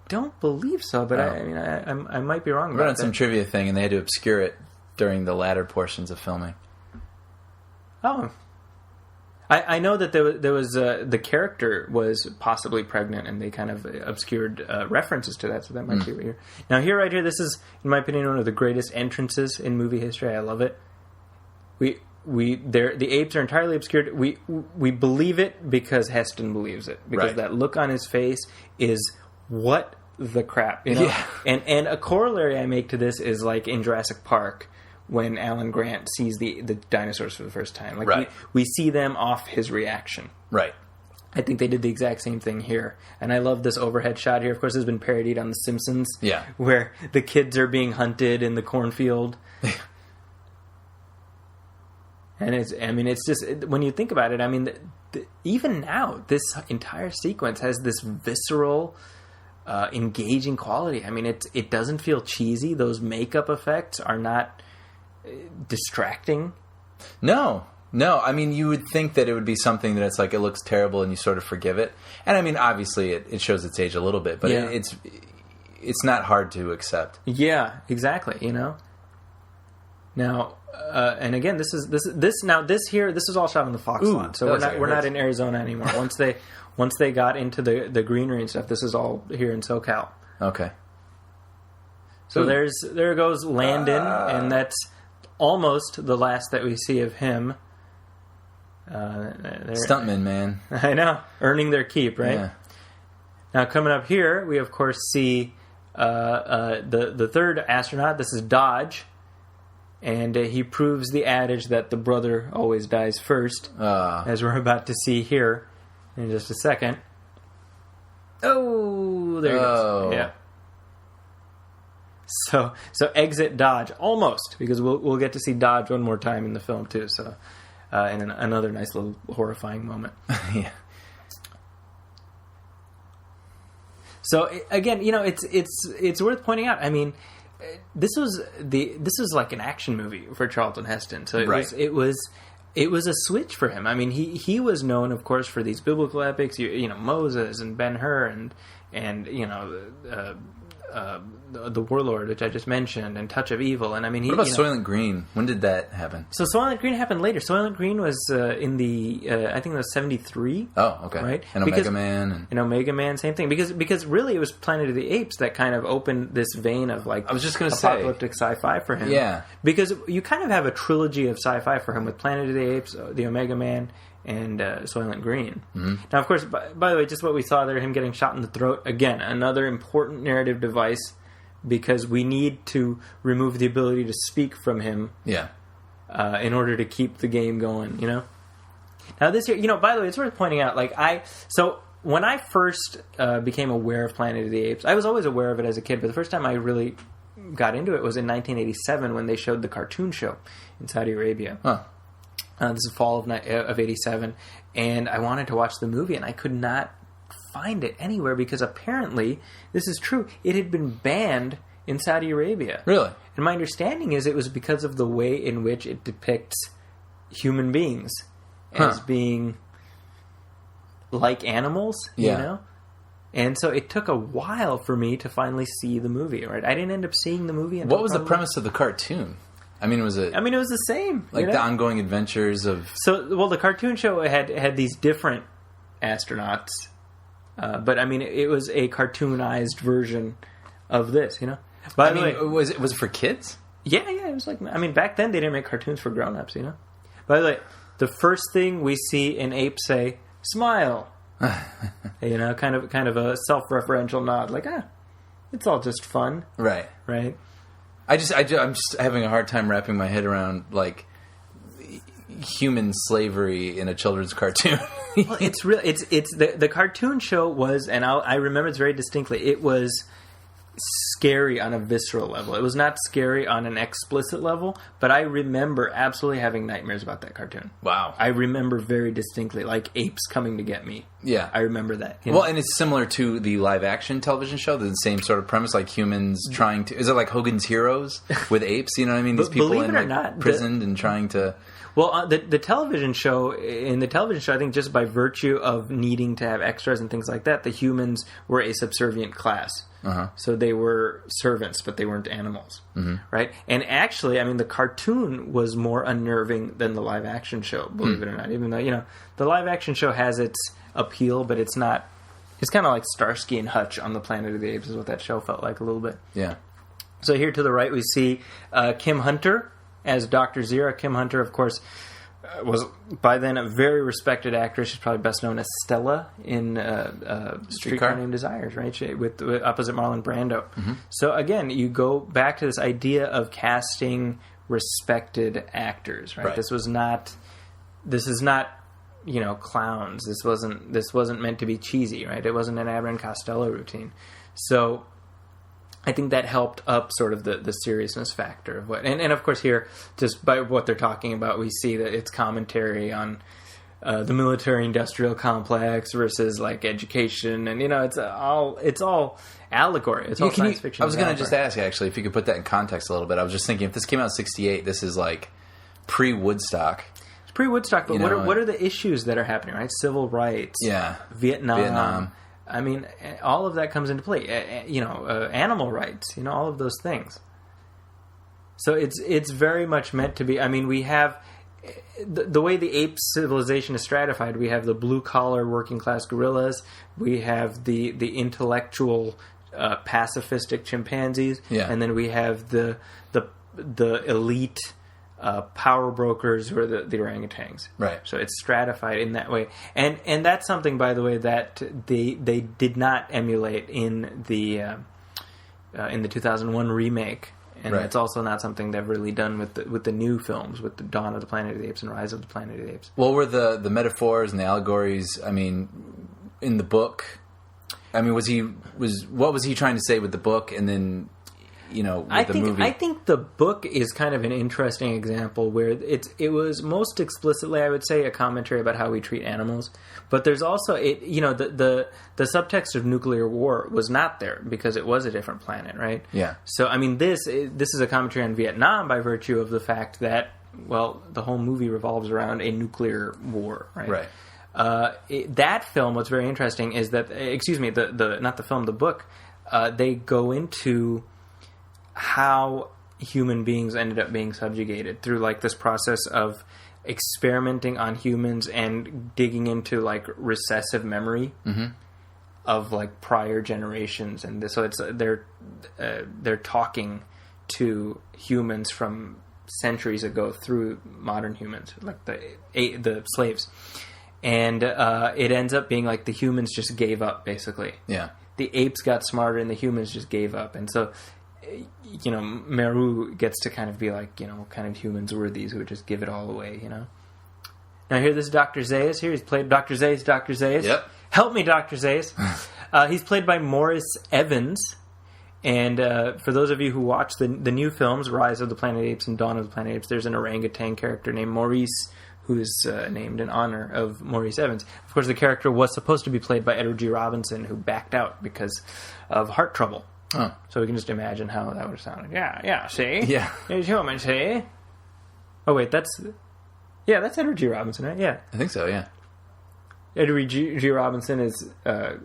don't believe so, but Oh. I might be wrong I read on about some that. trivia thing, and they had to obscure it during the latter portions of filming. Oh. I know that there was the character was possibly pregnant, and they kind of obscured references to that. So that might be what you're. Now here, right here, this is, in my opinion, one of the greatest entrances in movie history. I love it. The apes are entirely obscured. We believe it because Heston believes it, because Right. that look on his face is what the crap, you know. Yeah. And a corollary I make to this is like in Jurassic Park, when Alan Grant sees the dinosaurs for the first time. Like Right. we see them off his reaction. Right. I think they did the exact same thing here. And I love this overhead shot here. Of course, it's been parodied on The Simpsons. Yeah. Where the kids are being hunted in the cornfield. And it's just, when you think about it, even now, this entire sequence has this visceral, engaging quality. It doesn't feel cheesy. Those makeup effects are not distracting. No. You would think that it would be something that it's like, it looks terrible and you sort of forgive it. And obviously it shows its age a little bit, but Yeah. it's not hard to accept. Yeah, exactly. Now, and again, this is all shot on the Fox Ooh, lot, so that we're was like it not hurts. in Arizona anymore. Once they got into the greenery and stuff, this is all here in SoCal. Okay. So Ooh. there goes Landon, and that's almost the last that we see of him. Stuntman, man. I know, earning their keep, right? Yeah. Now, coming up here, we of course see the third astronaut. This is Dodge, and he proves the adage that the brother always dies first, as we're about to see here in just a second. Oh, there he goes. Yeah. So exit Dodge almost, because we'll get to see Dodge one more time in the film too. So in another nice little horrifying moment. Yeah. So again, it's worth pointing out. This was like an action movie for Charlton Heston. So it was a switch for him. He was known, of course, for these biblical epics. Moses and Ben-Hur and the Warlord, which I just mentioned, and Touch of Evil. And What about Soylent Green? When did that happen? So Soylent Green happened later. Soylent Green was in the I think it was 73. Oh, okay. Right? And Omega Man. And Omega Man, same thing. Because really it was Planet of the Apes that kind of opened this vein of like I was just gonna say. apocalyptic sci-fi for him. Yeah. Because you kind of have a trilogy of sci-fi for him with Planet of the Apes, the Omega Man, and Soylent Green. Mm-hmm. Now, of course, by the way, just what we saw there, him getting shot in the throat, again, another important narrative device, because we need to remove the ability to speak from him. Yeah. In order to keep the game going, Now this year, by the way, it's worth pointing out, when I first became aware of Planet of the Apes, I was always aware of it as a kid, but the first time I really got into it was in 1987 when they showed the cartoon show in Saudi Arabia. Huh. This is fall of 87, and I wanted to watch the movie, and I could not find it anywhere because apparently, this is true, it had been banned in Saudi Arabia. Really? And my understanding is it was because of the way in which it depicts human beings as being like animals, And so it took a while for me to finally see the movie, right? I didn't end up seeing the movie until What was the premise of the cartoon? Was it... it was the same. the ongoing adventures of... So, the cartoon show had these different astronauts, but it was a cartoonized version of this, By the way, was it for kids? Yeah, it was like... back then they didn't make cartoons for grown-ups, By the way, the first thing we see in Ape say, smile. kind of a self-referential nod, like, it's all just fun. Right. Right? I'm just having a hard time wrapping my head around, human slavery in a children's cartoon. Well, it's real. It's the cartoon show was, and I remember it very distinctly. It was scary on a visceral level. It was not scary on an explicit level, but I remember absolutely having nightmares about that cartoon. Wow. I remember very distinctly, like apes coming to get me. Yeah. I remember that. Well, and it's similar to the live-action television show. The same sort of premise, like humans trying to... Is it like Hogan's Heroes with apes? You know what I mean? These people believe in it or like, not, prisoned and trying to... Well, the television show, I think just by virtue of needing to have extras and things like that, the humans were a subservient class. So they were servants, but they weren't animals, right? And actually, I mean, the cartoon was more unnerving than the live-action show, believe it or not. Even though, you know, the live-action show has its appeal, but it's not... It's kind of like Starsky and Hutch on the Planet of the Apes is what that show felt like a little bit. Yeah. So here to the right, we see Kim Hunter as Dr. Zira. Kim Hunter, of course, was by then a very respected actress. She's probably best known as Stella in Streetcar Named Desires, right? With opposite Marlon Brando. So again, you go back to this idea of casting respected actors, right? This is not, you know, clowns. This wasn't meant to be cheesy, right? It wasn't an Abbott and Costello routine. So I think that helped up sort of the seriousness factor of what, and of course here, just by what they're talking about, we see that it's commentary on the military-industrial complex versus like education, and you know, it's all allegory. It's all science fiction. I was going to just ask actually if you could put that in context a little bit. I was just thinking if this came out in '68, this is like pre-Woodstock. It's pre-Woodstock, but what are the issues that are happening? Right, civil rights, Vietnam. I mean, all of that comes into play. You know, animal rights. You know, all of those things. So it's very much meant to be. I mean, we have the way the ape civilization is stratified. We have the blue collar working class gorillas. We have the intellectual pacifistic chimpanzees, and then we have the elite power brokers who are the orangutans. Right. So it's stratified in that way. And that's something, by the way, that they did not emulate in the 2001 remake. And it's also not something they've really done with the new films, with the Dawn of the Planet of the Apes and Rise of the Planet of the Apes. What were the metaphors and the allegories, I mean, in the book? I mean, what was he trying to say with the book, and then, you know, with the movie? I think the book is kind of an interesting example where it was most explicitly, I would say, a commentary about how we treat animals. But there's also, the subtext of nuclear war was not there because it was a different planet, right? Yeah. So, I mean, this is a commentary on Vietnam by virtue of the fact that, well, the whole movie revolves around a nuclear war, right? Right. That film, what's very interesting is that, not the film, the book, they go into how human beings ended up being subjugated through like this process of experimenting on humans and digging into like recessive memory of like prior generations, and so it's they're talking to humans from centuries ago through modern humans, like the slaves, and it ends up being like the humans just gave up basically. Yeah, the apes got smarter and the humans just gave up, and so, you know, Meru gets to kind of be like, you know, what kind of humans were these who would just give it all away, you know? Now here, this is Dr. Zayas here. He's played Dr. Zayas. Yep. Help me, Dr. Zayas. He's played by Maurice Evans. And for those of you who watch the new films, Rise of the Planet of the Apes and Dawn of the Planet of the Apes, there's an orangutan character named Maurice who is named in honor of Maurice Evans. Of course, the character was supposed to be played by Edward G. Robinson, who backed out because of heart trouble. Oh. So we can just imagine how that would have sounded. Yeah, see? Yeah. There's humans, see? Oh, wait, that's Edward G. Robinson, right? Yeah. I think so, yeah. Edward G. Robinson is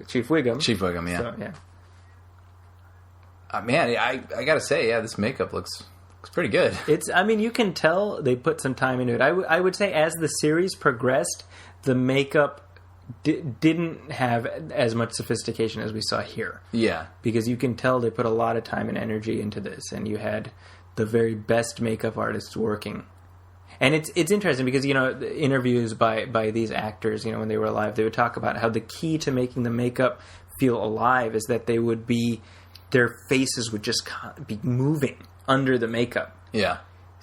Chief Wiggum. Chief Wiggum, yeah. So, yeah. Man, I gotta say, yeah, this makeup looks pretty good. I mean, you can tell they put some time into it. I would say as the series progressed, the makeup didn't have as much sophistication as we saw here. Yeah. Because you can tell they put a lot of time and energy into this, and you had the very best makeup artists working. And it's interesting because, you know, the interviews by these actors, you know, when they were alive, they would talk about how the key to making the makeup feel alive is that their faces would just be moving under the makeup. Yeah.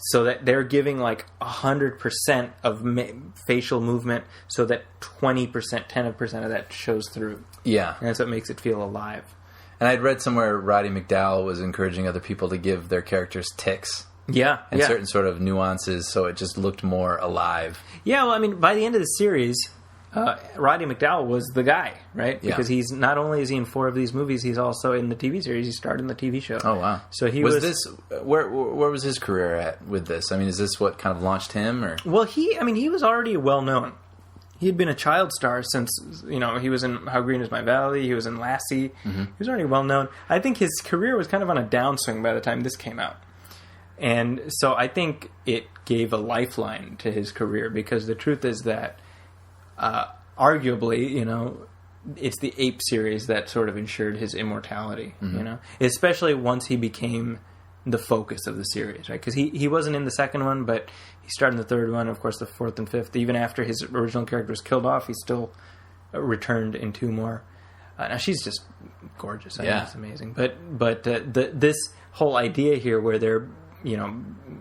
so that they're giving like 100% of facial movement, so that 20%, 10% of that shows through. Yeah. And that's what makes it feel alive. And I'd read somewhere Roddy McDowall was encouraging other people to give their characters tics. Yeah. And certain sort of nuances, so it just looked more alive. Yeah, well, I mean, by the end of the series, Roddy McDowall was the guy, right? Yeah. Because he's not only is he in 4 of these movies, he's also in the TV series. He starred in the TV show. Oh, wow. So he was this where was his career at with this? I mean, is this what kind of launched him, or? Well, he was already well known. He had been a child star since, he was in How Green Is My Valley, he was in Lassie. Mm-hmm. He was already well known. I think his career was kind of on a downswing by the time this came out. And so I think it gave a lifeline to his career, because the truth is that arguably, it's the Ape series that sort of ensured his immortality, especially once he became the focus of the series, right? Because he wasn't in the second one, but he starred in the third one, of course, the fourth and fifth. Even after his original character was killed off, he still returned in 2 more. Now, she's just gorgeous. I mean, it's amazing. But this whole idea here where they're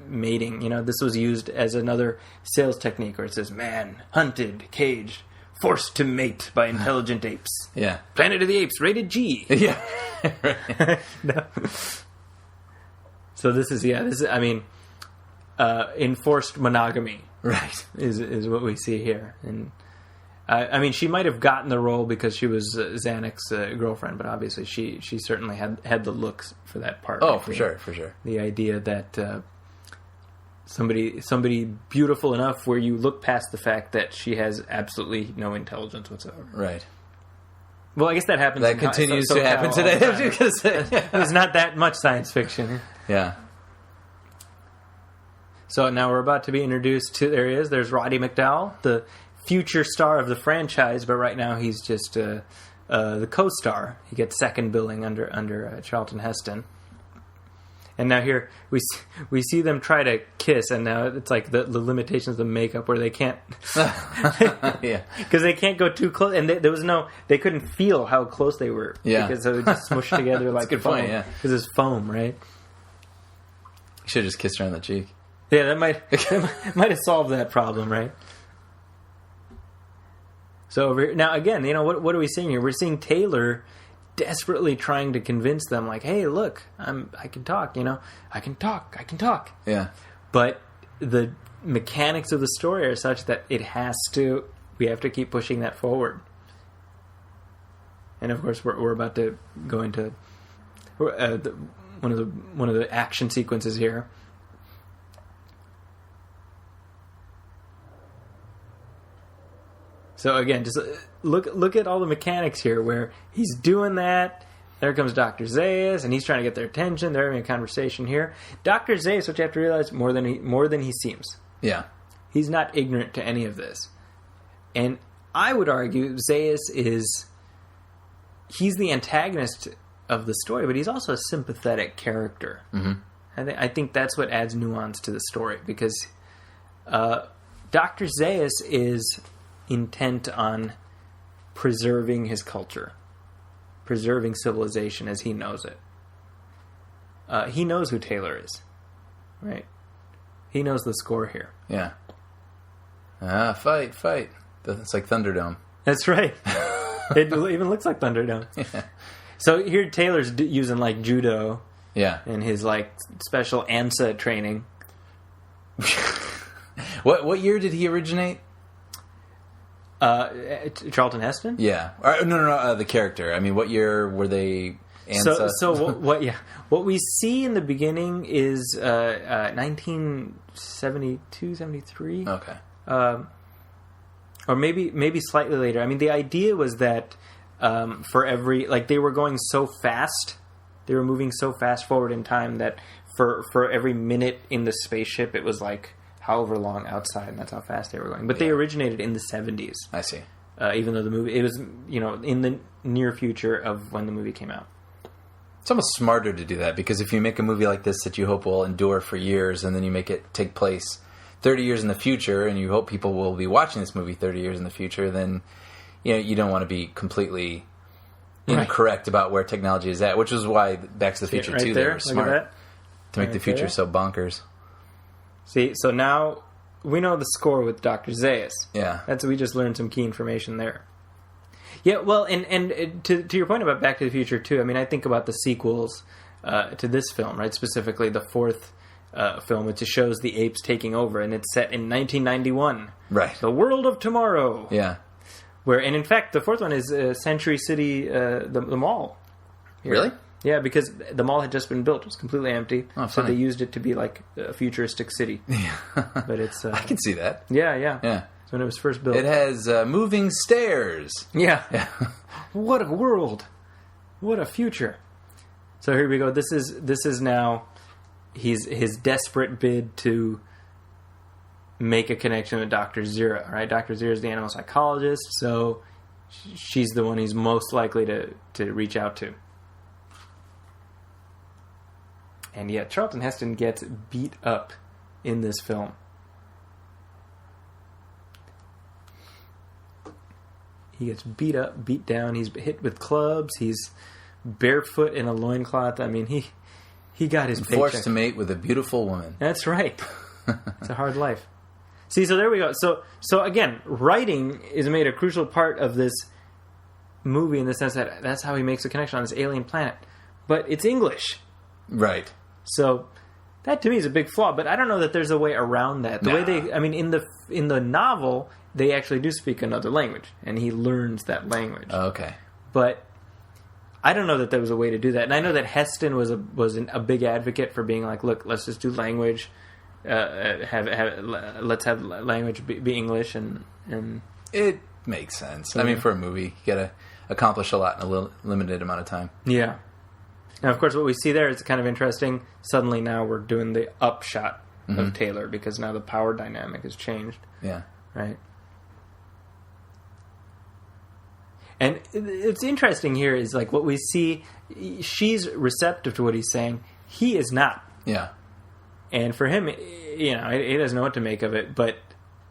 mating, this was used as another sales technique where it says, man, hunted, caged, forced to mate by intelligent apes. Yeah. Planet of the Apes, rated G. Yeah. No. So this is enforced monogamy. Right. Is what we see here. And she might have gotten the role because she was Zanek's girlfriend, but obviously she certainly had the looks for that part. Oh, for sure. The idea that somebody beautiful enough where you look past the fact that she has absolutely no intelligence whatsoever. Right. Well, I guess that happens. That continues to happen today. There's not that much science fiction. Yeah. So now we're about to be introduced to. There he is. There's Roddy McDowall, the future star of the franchise, but right now he's just the co-star. He gets second billing under Charlton Heston. And now here we see them try to kiss, and now it's like the limitations of the makeup where they can't, yeah, because they can't go too close, and they couldn't feel how close they were, because they would just smush together like good foam, point, yeah, because it's foam, right? You should have just kissed her on the cheek. Yeah, that might have solved that problem, right? So over here, now again, what are we seeing here? We're seeing Taylor desperately trying to convince them, like, hey, look, I can talk, I can talk. Yeah. But the mechanics of the story are such that we have to keep pushing that forward. And of course, we're about to go into one of the action sequences here. So again, just look at all the mechanics here where he's doing that. There comes Dr. Zaius, and he's trying to get their attention. They're having a conversation here. Dr. Zaius, what you have to realize, more than he seems. Yeah. He's not ignorant to any of this. And I would argue Zaius he's the antagonist of the story, but he's also a sympathetic character. Mm-hmm. I think that's what adds nuance to the story, because Dr. Zaius is intent on preserving his culture, preserving civilization as he knows it. He knows who Taylor is, right? He knows the score here. Yeah. Fight. It's like Thunderdome. That's right. It even looks like Thunderdome. Yeah. So here Taylor's using like judo. Yeah. And his like special ANSA training. What year did he originate? Charlton Heston? Yeah. No, the character. I mean, what year were they? ANSA? So what we see in the beginning is 1972, 73. Okay. Or maybe slightly later. I mean, the idea was that for every, like, they were going so fast, they were moving so fast forward in time that for every minute in the spaceship, it was like however long outside, and that's how fast they were going. But they originated in the 70s. I see. Even though the movie, it was, in the near future of when the movie came out. It's almost smarter to do that, because if you make a movie like this that you hope will endure for years, and then you make it take place 30 years in the future, and you hope people will be watching this movie 30 years in the future, then you don't want to be completely incorrect about where technology is at, which is why Back to the Future 2, they were smart to make the future so bonkers. See, so now we know the score with Dr. Zaius. Yeah. We just learned some key information there. Yeah, well, and to your point about Back to the Future, too, I mean, I think about the sequels to this film, right? Specifically the fourth film, which shows the apes taking over, and it's set in 1991. Right. The world of tomorrow. Yeah. And in fact, the fourth one is Century City, the mall. Here. Really? Yeah, because the mall had just been built. It was completely empty. Oh, so funny. they used it to be like a futuristic city. Yeah. But it's... I can see that. Yeah. Yeah. It's when it was first built. It has moving stairs. Yeah. Yeah. What a world. What a future. So here we go. This is now his desperate bid to make a connection with Dr. Zira, right? Dr. Zira is the animal psychologist, so she's the one he's most likely to reach out to. And yet Charlton Heston gets beat up in this film. He gets beat up, beat down. He's hit with clubs. He's barefoot in a loincloth. I mean, he got his paycheck. Forced to mate with a beautiful woman. That's right. It's a hard life. See, so there we go. So again, writing is made a crucial part of this movie in the sense that that's how he makes a connection on this alien planet. But it's English. Right. So that to me is a big flaw, but I don't know that there's a way around that. The way they, I mean, in the novel, they actually do speak another language, and he learns that language. Okay. But I don't know that there was a way to do that. And I know that Heston was a big advocate for being like, look, let's just do language, let's have language be English, and It makes sense. I mean, for a movie, you got to accomplish a lot in a limited amount of time. yeah. Now, of course, what we see there is kind of interesting. Suddenly now we're doing the upshot of Taylor because now the power dynamic has changed. Yeah. Right. And it's interesting here is like what we see, she's receptive to what he's saying. He is not. Yeah. And for him, he doesn't know what to make of it, but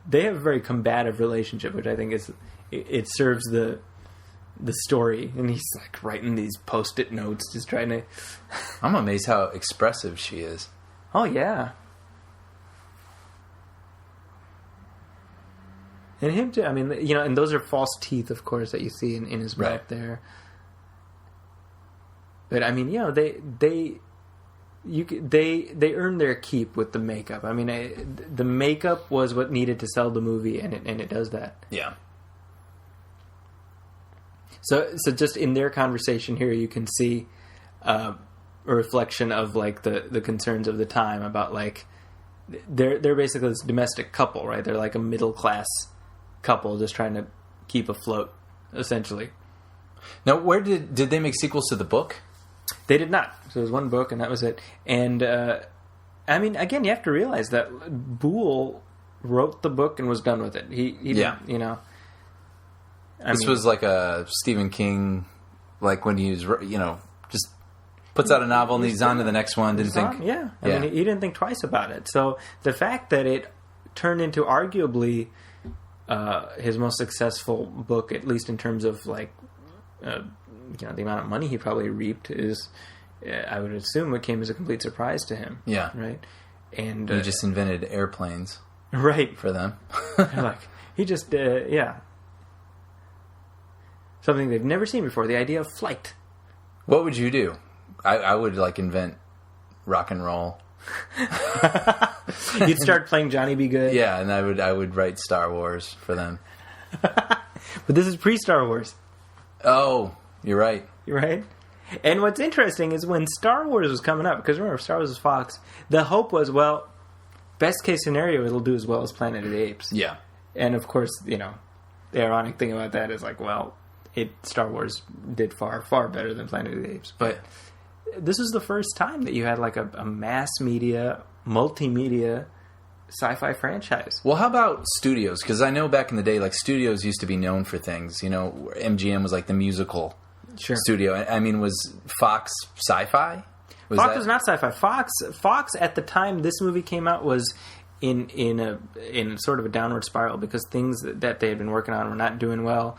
they have a very combative relationship, which I think it serves the story. And he's like writing these Post-it notes, just trying to... I'm amazed how expressive she is. Oh, yeah. And him too. I mean, and those are false teeth, of course, that you see in his mouth Right. there. But I mean, they earn their keep with the makeup. I mean, the makeup was what needed to sell the movie, and it does that. Yeah. So just in their conversation here, you can see a reflection of like the concerns of the time about like they're basically this domestic couple, right? They're like a middle class couple just trying to keep afloat, essentially. Now, where did they make sequels to the book? They did not. So it was one book, and that was it. And I mean, again, you have to realize that Boole wrote the book and was done with it. He Yeah. didn't, This was like a Stephen King, like when he was, just puts out a novel and he's on to the next one. Didn't think. Yeah. I mean, he didn't think twice about it. So the fact that it turned into arguably his most successful book, at least in terms of like, the amount of money he probably reaped is, I would assume, it came as a complete surprise to him. Yeah. Right. And He just invented airplanes right for them. like he just something they've never seen before, the idea of flight. What would you do? I would like invent rock and roll. You'd start playing Johnny B. Good. Yeah, and I would write Star Wars for them. But this is pre-Star Wars, Oh, you're right. right? And what's interesting is when Star Wars was coming up, because remember, Star Wars was Fox, the hope was, well, best case scenario, it'll do as well as Planet of the Apes. Yeah. And of course, the ironic thing about that is like, well, Star Wars did far, far better than Planet of the Apes. But this was the first time that you had like a mass media, multimedia sci-fi franchise. Well, how about studios? Because I know back in the day, like studios used to be known for things. MGM was like the musical studio. I mean, was Fox sci-fi? Fox was not sci-fi. Fox at the time this movie came out was in sort of a downward spiral because things that they had been working on were not doing well.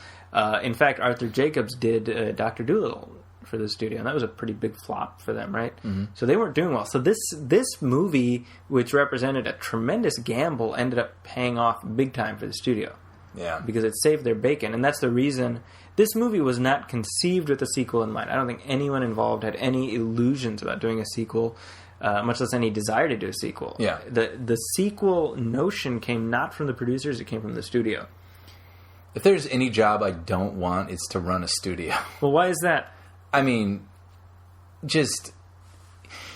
In fact, Arthur Jacobs did Dr. Dolittle for the studio, and that was a pretty big flop for them, right? Mm-hmm. So they weren't doing well. So this movie, which represented a tremendous gamble, ended up paying off big time for the studio. Yeah. Because it saved their bacon, and that's the reason this movie was not conceived with a sequel in mind. I don't think anyone involved had any illusions about doing a sequel, much less any desire to do a sequel. Yeah. The sequel notion came not from the producers, it came from the studio. If there's any job I don't want, it's to run a studio. Well, why is that? I mean, just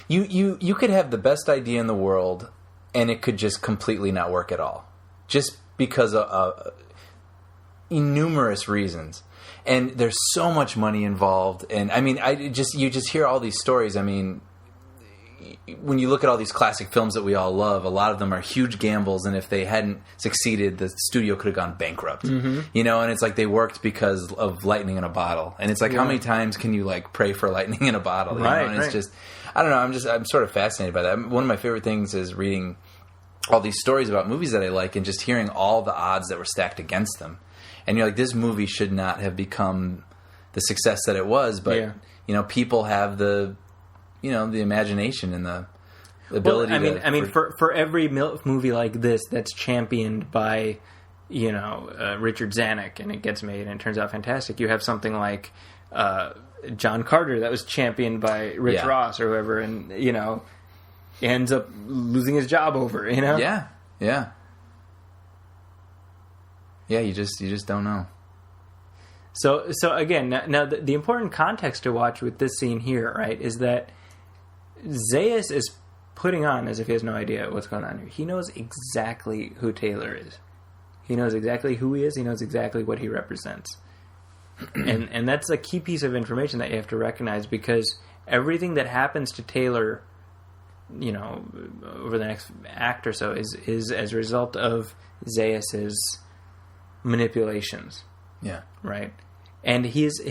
you could have the best idea in the world, and it could just completely not work at all, just because of numerous reasons. And there's so much money involved, and I mean, you just hear all these stories. I mean, when you look at all these classic films that we all love, a lot of them are huge gambles, and if they hadn't succeeded, the studio could have gone bankrupt. Mm-hmm. You know, and it's like they worked because of lightning in a bottle. And it's like, how many times can you like pray for lightning in a bottle? Right, you know? And it's just, I don't know, I'm sort of fascinated by that. One of my favorite things is reading all these stories about movies that I like and just hearing all the odds that were stacked against them. And you're like, this movie should not have become the success that it was, but you know, people have the imagination and the ability. For every movie like this that's championed by, Richard Zanuck, and it gets made and it turns out fantastic, you have something like John Carter that was championed by Rich Ross or whoever, and ends up losing his job over. Yeah. You just don't know. So again, now the important context to watch with this scene here, right, is that Zaius is putting on as if he has no idea what's going on here. He knows exactly who Taylor is. He knows exactly who he is. He knows exactly what he represents. and that's a key piece of information that you have to recognize, because everything that happens to Taylor, over the next act or so is as a result of Zaius's manipulations. Yeah. Right? And his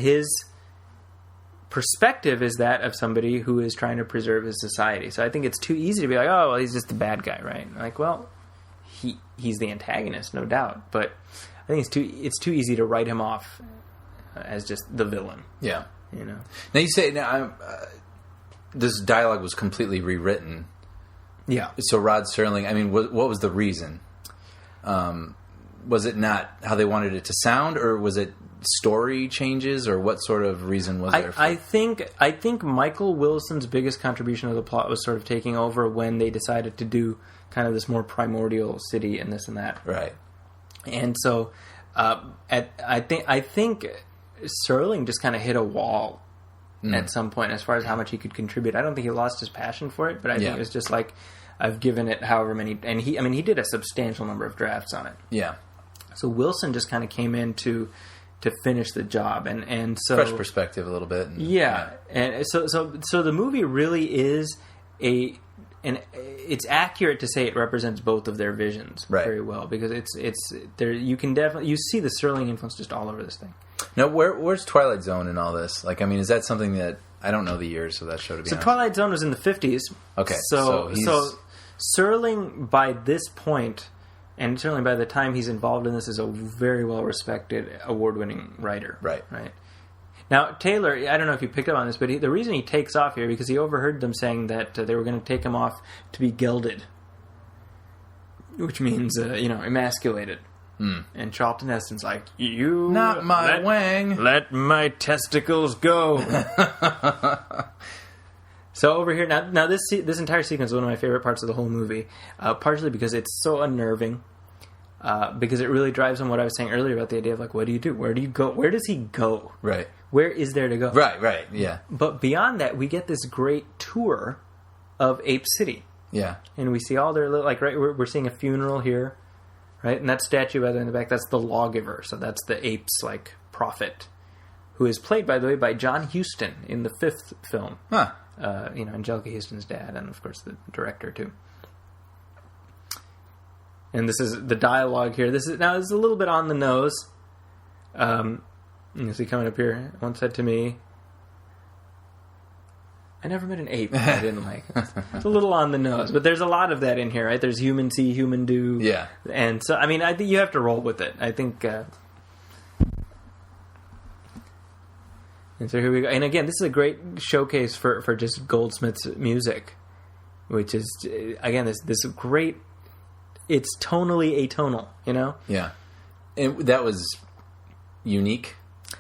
perspective is that of somebody who is trying to preserve his society. So I think it's too easy to be like, oh, well, he's just the bad guy, right? Like, well, he's the antagonist, no doubt. But I think it's too easy to write him off as just the villain. Yeah. Now you say this dialogue was completely rewritten. Yeah. So Rod Serling, I mean, what was the reason? Was it not how they wanted it to sound, or was it story changes, or what sort of reason was there? I think Michael Wilson's biggest contribution to the plot was sort of taking over when they decided to do kind of this more primordial city and this and that. Right. And so I think Serling just kind of hit a wall at some point as far as how much he could contribute. I don't think he lost his passion for it, but I think it was just like, I've given it however many, and he did a substantial number of drafts on it. Yeah. So Wilson just kind of came in to finish the job, and so fresh perspective a little bit. And so the movie really is it's accurate to say it represents both of their visions very well, because it's there. You can definitely see the Serling influence just all over this thing. Now, where's Twilight Zone in all this? Like, I mean, is that something that I don't know the years of that show to be honest. Twilight Zone was in the 50s. Okay, so Serling by this point, and certainly by the time he's involved in this, is a very well-respected, award-winning writer. Right. Now, Taylor, I don't know if you picked up on this, but the reason he takes off here, because he overheard them saying that they were going to take him off to be gelded, which means, emasculated. And Charlton Heston's like, you... Not my wang. Let my testicles go. So over here, now this entire sequence is one of my favorite parts of the whole movie, partially because it's so unnerving, because it really drives on what I was saying earlier about the idea of, like, what do you do? Where do you go? Where does he go? Right. Where is there to go? Right, yeah. But beyond that, we get this great tour of Ape City. Yeah. And we see all their, like, right, we're seeing a funeral here, right? And that statue, by the way, in the back, that's the lawgiver. So that's the ape's, like, prophet, who is played, by the way, by John Huston in the 5th film. Huh. Angelica Houston's dad, and of course the director too. And this is the dialogue here. This is a little bit on the nose. You see coming up here, one said to me, I never met an ape I didn't like. It's a little on the nose, but there's a lot of that in here, right? There's human see, human do. Yeah. And so, I mean, I think you have to roll with it. I think... And so here we go. And again, this is a great showcase for just Goldsmith's music, which is, again, this great, it's tonally atonal, you know? Yeah. And that was unique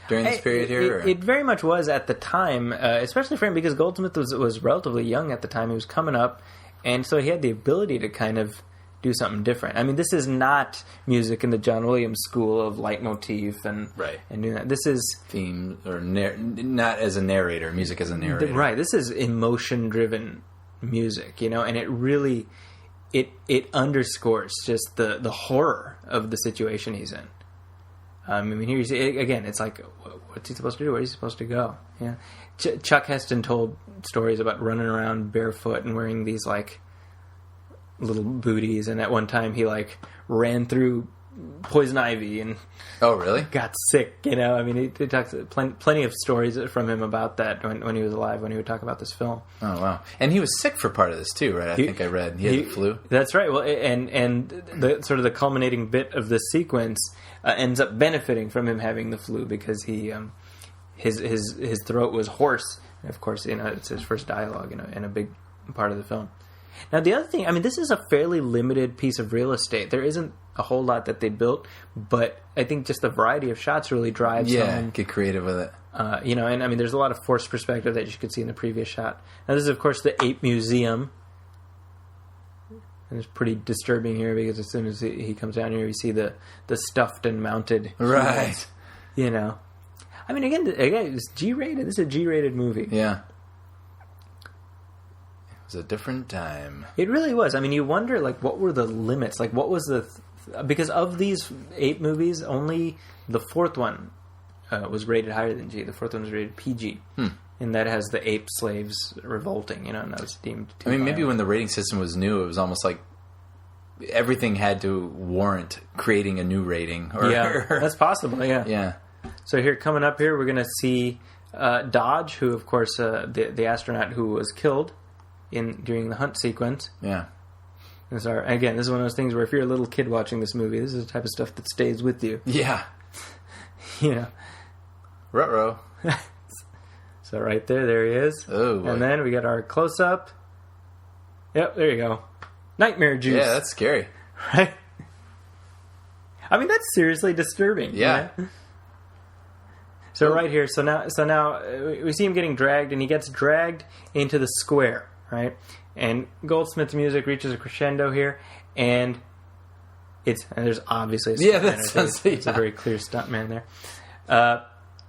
during this period here? It very much was at the time, especially for him, because Goldsmith was relatively young at the time. He was coming up, and so he had the ability to kind of do something different. I mean, this is not music in the John Williams school of leitmotif and doing that. This is theme or not as a narrator, music as a narrator. Right. This is emotion-driven music, you know, and it really it underscores just the horror of the situation he's in. I mean, here you see again. It's like, what's he supposed to do? Where is he supposed to go? Yeah. Chuck Heston told stories about running around barefoot and wearing these like little booties, and at one time he like ran through poison ivy and got sick, you know. I mean, he talks plenty of stories from him about that when he was alive, when he would talk about this film. Oh wow. And he was sick for part of this too, right? I think I read he had the flu. That's right. Well, and the sort of the culminating bit of this sequence ends up benefiting from him having the flu, because he his throat was hoarse, and of course, you know, it's his first dialogue in a big part of the film. Now, the other thing, I mean, this is a fairly limited piece of real estate. There isn't a whole lot that they built, but I think just the variety of shots really drives home. Get creative with it. You know, and I mean, there's a lot of forced perspective that you could see in the previous shot. Now, this is, of course, the Ape Museum. And it's pretty disturbing here, because as soon as he comes down here, you see the stuffed and mounted right humans, you know. I mean, again, it's G-rated. This is a G-rated movie. Yeah. It was a different time. It really was. I mean, you wonder, like, what were the limits? Like, what was because of these 8 movies, only the 4th one was rated higher than G. The 4th one was rated PG. And that has the ape slaves revolting, you know, and that was deemed too maybe violent. when the rating system was new, it was almost like everything had to warrant creating a new rating. Yeah, that's possible, yeah. Yeah. So here, coming up here, we're going to see Dodge, who, of course, the astronaut who was killed during the hunt sequence. Yeah. Again, this is one of those things where if you're a little kid watching this movie, this is the type of stuff that stays with you. Yeah. You know. Ruh-roh. So right there he is. Oh, boy. And then we got our close-up. Yep, there you go. Nightmare juice. Yeah, that's scary. Right? I mean, that's seriously disturbing. Yeah. Right? So right here, so now we see him getting dragged, and he gets dragged into the square, right? And Goldsmith's music reaches a crescendo here, and there's obviously a stuntman. It's a very clear stuntman there.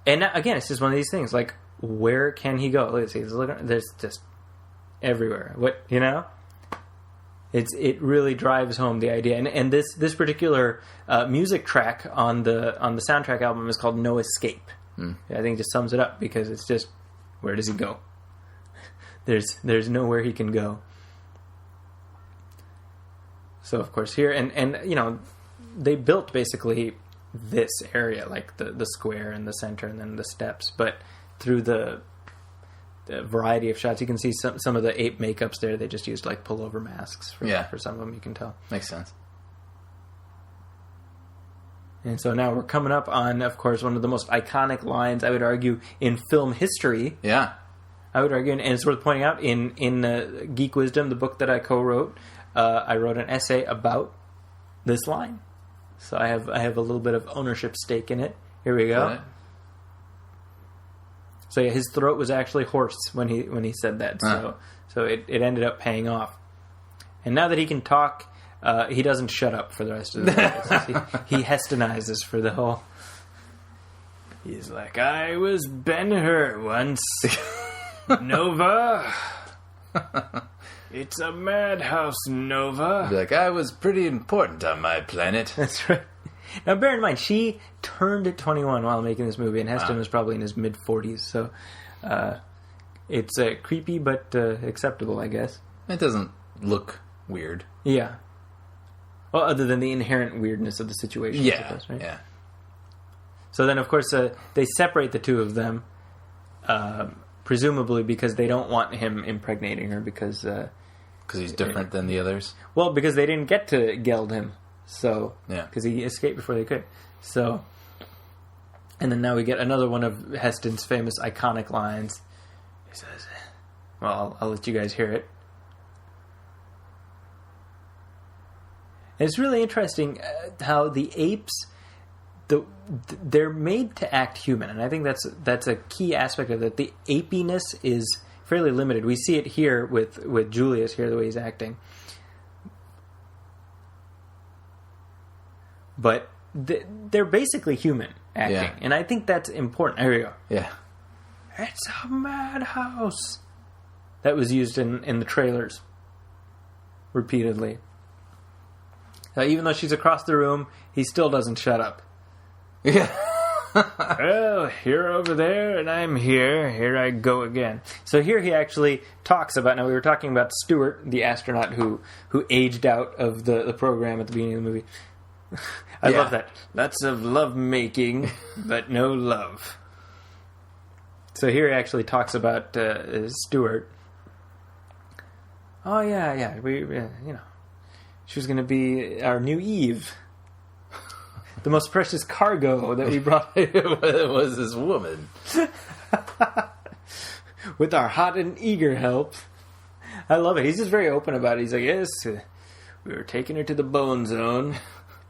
And now, again, it's just one of these things. Like, where can he go? Let's see. There's just everywhere. What, you know? It really drives home the idea. And this particular music track on the soundtrack album is called No Escape. I think it just sums it up, because it's just, where does he go? There's nowhere he can go. So of course here, and you know, they built basically this area, like the square and the center and then the steps, but through the variety of shots, you can see some of the ape makeups there. They just used like pullover masks for some of them, you can tell. Makes sense. And so now we're coming up on, of course, one of the most iconic lines, I would argue, in film history. Yeah. I would argue, and it's worth pointing out, in Geek Wisdom, the book that I co-wrote, I wrote an essay about this line. So I have a little bit of ownership stake in it. Here we go. So yeah, his throat was actually hoarse when he said that. So it ended up paying off. And now that he can talk, he doesn't shut up for the rest of the day. He Hestonizes for the whole... He's like, I was Ben-Hur once. Nova. It's a madhouse, Nova. Be like, I was pretty important on my planet. That's right. Now, bear in mind, she turned 21 while making this movie, and Heston was probably in his mid-40s, so it's creepy but acceptable, I guess. It doesn't look weird. Yeah. Well, other than the inherent weirdness of the situation, I suppose, right? Yeah. So then, of course, they separate the two of them, presumably because they don't want him impregnating her, because he's different than the others? Well, because they didn't get to geld him. So, yeah, because he escaped before they could. So, And then now we get another one of Heston's famous iconic lines. He says, well, I'll let you guys hear it. And it's really interesting how the apes, they're made to act human. And I think that's a key aspect of it. The apiness is fairly limited. We see it here with Julius here, the way he's acting. But they're basically human acting. Yeah. And I think that's important. Here we go. Yeah. It's a madhouse. That was used in the trailers repeatedly. Even though she's across the room, he still doesn't shut up. Yeah. Well, you're over there, and I'm here. Here I go again. So here he actually talks about... Now, we were talking about Stuart, the astronaut who aged out of the program at the beginning of the movie. I love that. Lots of love-making, but no love. So here he actually talks about Stuart. Oh, yeah. She was going to be our new Eve. The most precious cargo that we brought. It was this woman. With our hot and eager help. I love it. He's just very open about it. He's like, yes, we were taking her to the bone zone.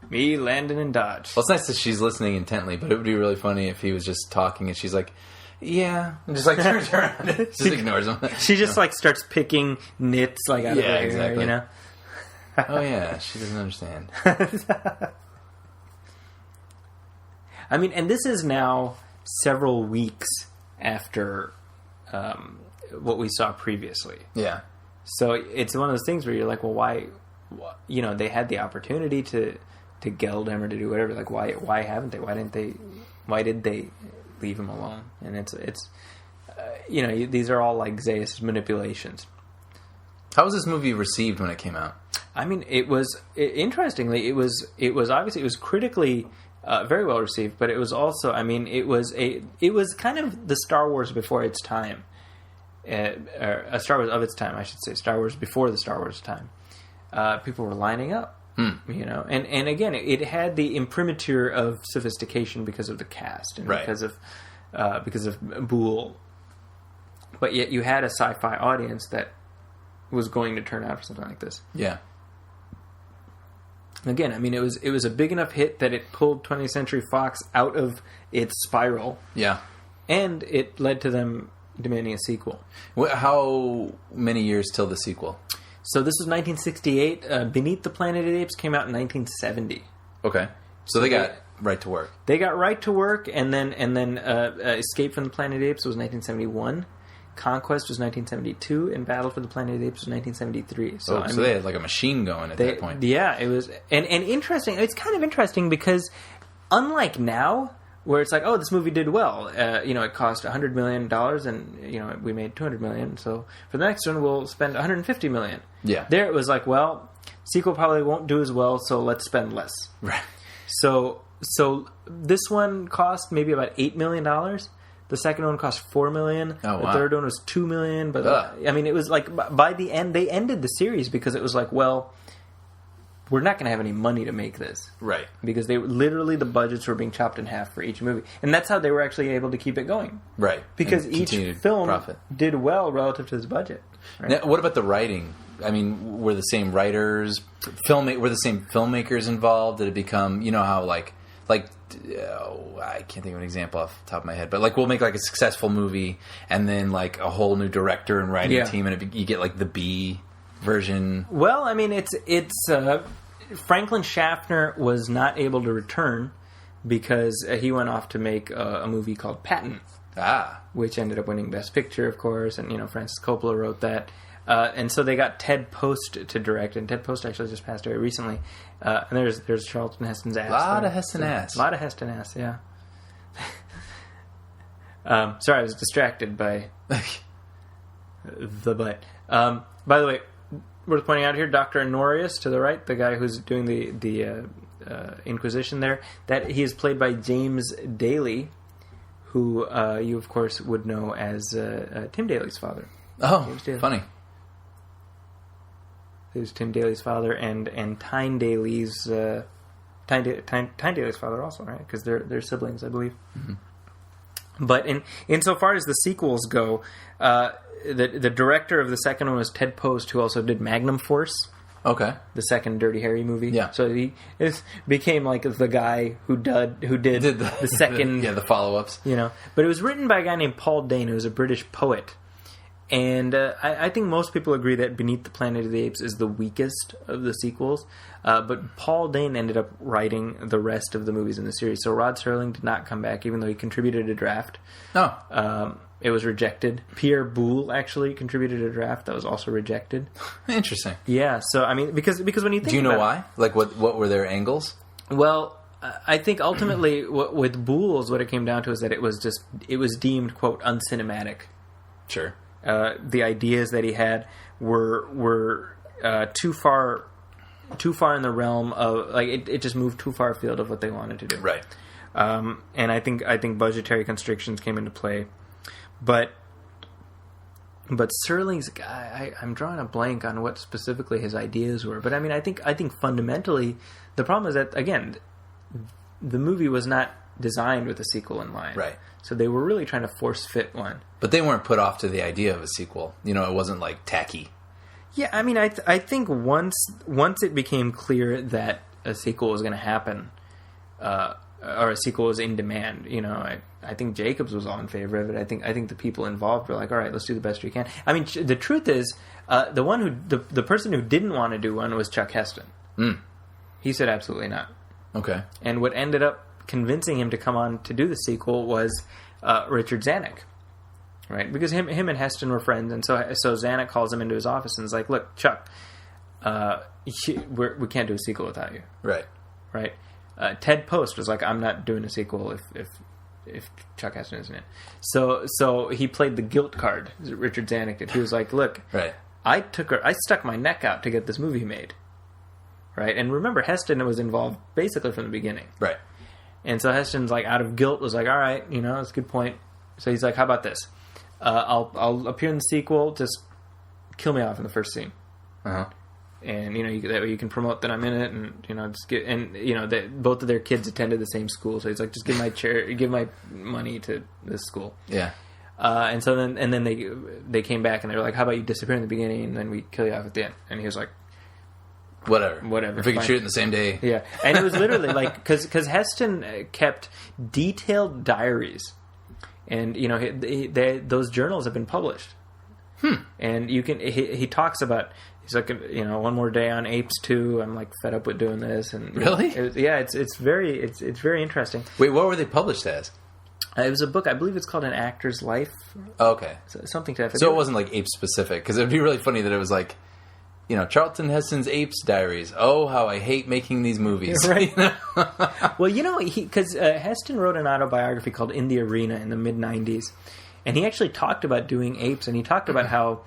Me, Landon, and Dodge. Well, it's nice that she's listening intently, but it would be really funny if he was just talking and she's like, yeah. And just like turns around and just ignores him. She just like starts picking knits like out of her hair, exactly. you know? Oh, yeah, she doesn't understand. I mean, and this is now several weeks after what we saw previously. Yeah. So it's one of those things where you're like, well, why? You know, they had the opportunity to geld him or to do whatever. Like, why haven't they? Why did they leave him alone? And it's these are all like Zaius' manipulations. How was this movie received when it came out? I mean, interestingly, it was obviously, it was critically very well received, but it was also, I mean, it was kind of the Star Wars before its time, or a Star Wars of its time, I should say, Star Wars before the Star Wars time. People were lining up, you know, and again, it had the imprimatur of sophistication because of the cast and right. because of Boole, but yet you had a sci-fi audience that was going to turn out for something like this. Yeah. Again, I mean, it was a big enough hit that it pulled 20th Century Fox out of its spiral. Yeah. And it led to them demanding a sequel. How many years till the sequel? So this was 1968. Beneath the Planet of the Apes came out in 1970. Okay. So they got right to work. They got right to work, and then Escape from the Planet of the Apes was 1971. Conquest was 1972, and Battle for the Planet of the Apes was 1973. So, so they had like a machine going at that point. Yeah, it was, and interesting. It's kind of interesting because unlike now, where it's like, oh, this movie did well. It cost $100 million, and we made $200 million. So for the next one, we'll spend $150 million. Yeah. There it was like, well, sequel probably won't do as well, so let's spend less. Right. So this one cost maybe about $8 million. The second one cost $4 million. Oh, wow. The third one was $2 million. But I mean, it was like by the end, they ended the series because it was like, well, we're not going to have any money to make this, right? Because the budgets were being chopped in half for each movie, and that's how they were actually able to keep it going, right? Because each film did well relative to its budget. Right? Now, what about the writing? I mean, were the same writers, were the same filmmakers involved? Did it become, how I can't think of an example off the top of my head, but like we'll make like a successful movie and then like a whole new director and writing team, and you get like the B version. Well, I mean, it's Franklin Schaffner was not able to return because he went off to make a movie called Patton, which ended up winning Best Picture, of course, and Francis Coppola wrote that. And so they got Ted Post to direct, and Ted Post actually just passed away recently. And there's Charlton Heston's ass. A lot of Heston ass. A lot of Heston ass, yeah. Sorry, I was distracted by the butt. By the way, worth pointing out here, Dr. Honorius to the right, the guy who's doing the Inquisition there, that he is played by James Daly, who you, of course, would know as Tim Daly's father. Oh, funny. Who's Tim Daly's father and Tyne Daly's Tyne Daly's father also, right? Because they're siblings, I believe. But insofar as the sequels go, the director of the second one was Ted Post, who also did Magnum Force. Okay. The second Dirty Harry movie. Yeah. So he became like the guy who did the second... the follow-ups. You know. But it was written by a guy named Paul Dane, who was a British poet. And I think most people agree that Beneath the Planet of the Apes is the weakest of the sequels. But Paul Dane ended up writing the rest of the movies in the series. So Rod Serling did not come back, even though he contributed a draft. Oh. It was rejected. Pierre Boulle actually contributed a draft that was also rejected. Interesting. Yeah, so I mean, because when you think, do you know why? Like, what were their angles? Well, I think ultimately with Boulle's, what it came down to is that it was deemed, quote, uncinematic. Sure. The ideas that he had were too far in the realm of, like, it just moved too far afield of what they wanted to do. Right. And I think budgetary constrictions came into play. But Serling's, I'm drawing a blank on what specifically his ideas were. But I mean, I think fundamentally the problem is that, again, the movie was not designed with a sequel in mind. Right. So they were really trying to force fit one. But they weren't put off to the idea of a sequel. You know, it wasn't like tacky. Yeah, I mean, I think once it became clear that a sequel was going to happen, or a sequel was in demand, you know, I think Jacobs was all in favor of it. I think the people involved were like, all right, let's do the best we can. I mean, the truth is, the person who didn't want to do one was Chuck Heston. Mm. He said absolutely not. Okay. And what ended up convincing him to come on to do the sequel was Richard Zanuck, right? Because him and Heston were friends, and so Zanuck calls him into his office and is like, "Look, Chuck, we can't do a sequel without you." Right. Ted Post was like, "I'm not doing a sequel if Chuck Heston isn't in." So he played the guilt card. Richard Zanuck did. He was like, "Look, right. I stuck my neck out to get this movie made." Right, and remember, Heston was involved basically from the beginning. Right. And so Heston's like, out of guilt, was like, all right, you know, that's a good point. So he's like, how about this? I'll appear in the sequel, just kill me off in the first scene. Uh-huh. And, you know, that way you can promote that I'm in it, and, you know, just get, and, you know, both of their kids attended the same school. So he's like, just give my money to this school. Yeah. And so then they came back and they were like, how about you disappear in the beginning and then we kill you off at the end? And he was like, Whatever. If we can shoot it in the same day. Yeah. And it was literally like, because Heston kept detailed diaries. And, you know, those journals have been published. And he talks about, he's like, you know, one more day on Apes 2. I'm like fed up with doing this. And really? It's very interesting. Wait, what were they published as? It was a book. I believe it's called An Actor's Life. Oh, okay. Something to that effect. So it wasn't like Ape specific, because it would be really funny that it was like, you know, Charlton Heston's Apes Diaries. Oh, how I hate making these movies. Right. Well, you know, because Heston wrote an autobiography called In the Arena in the mid-'90s. And he actually talked about doing apes. And he talked about how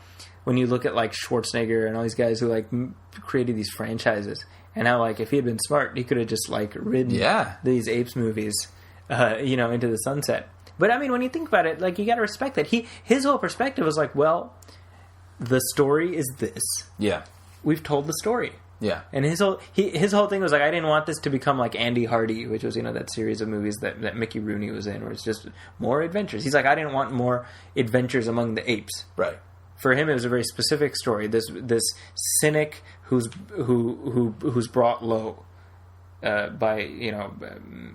when you look at, like, Schwarzenegger and all these guys who, like, created these franchises. And how, like, if he had been smart, he could have just, like, ridden these Apes movies, you know, into the sunset. But, I mean, when you think about it, like, you got to respect that. His whole perspective was like, well, the story is this. Yeah. We've told the story. Yeah. And his whole thing was like, I didn't want this to become like Andy Hardy, which was, you know, that series of movies that Mickey Rooney was in, where it's just more adventures. He's like, I didn't want more adventures among the apes. Right. For him, it was a very specific story. This cynic who's brought low by, you know,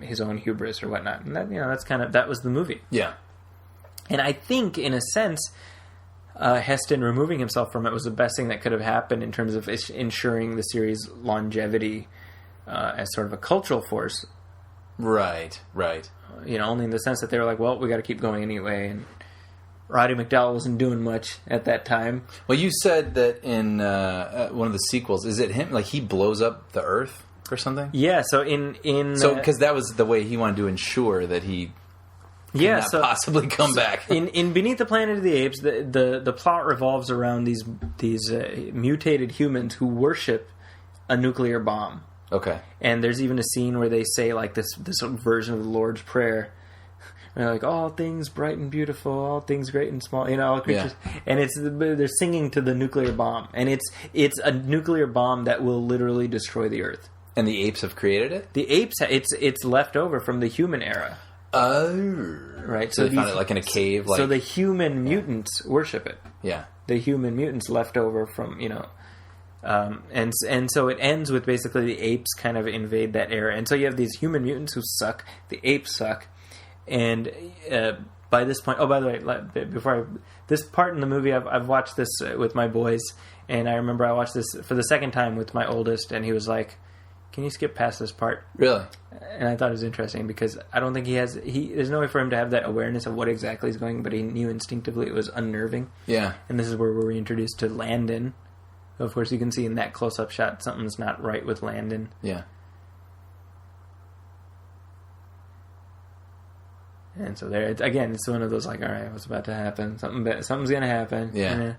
his own hubris or whatnot. And that, you know, that was the movie. Yeah. And I think, in a sense, Heston removing himself from it was the best thing that could have happened in terms of ensuring the series' longevity as sort of a cultural force. Right. You know, only in the sense that they were like, well, we got to keep going anyway. And Roddy McDowall wasn't doing much at that time. Well, you said that in one of the sequels, is it him? Like, he blows up the Earth or something? Yeah, so because that was the way he wanted to ensure that he not possibly come back. In Beneath the Planet of the Apes, the plot revolves around these mutated humans who worship a nuclear bomb. Okay. And there's even a scene where they say, like, this version of the Lord's Prayer. And they're like, all things bright and beautiful, all things great and small, you know, all creatures. Yeah. And they're singing to the nuclear bomb. And it's a nuclear bomb that will literally destroy the Earth. And the apes have created it? The apes, it's left over from the human era. Oh. Right. So they found it like in a cave? So the human mutants worship it. Yeah. The human mutants left over from, and so it ends with basically the apes kind of invade that era. And so you have these human mutants who suck, the apes suck, and by this point, oh, by the way, this part in the movie, I've watched this with my boys, and I remember I watched this for the second time with my oldest, and he was like, "Can you skip past this part?" Really? And I thought it was interesting because I don't think there's no way for him to have that awareness of what exactly is going, but he knew instinctively it was unnerving. Yeah. And this is where we're introduced to Landon. Of course, you can see in that close-up shot something's not right with Landon. Yeah. And so there, again, it's one of those like, all right, what's about to happen? Something's going to happen. Yeah.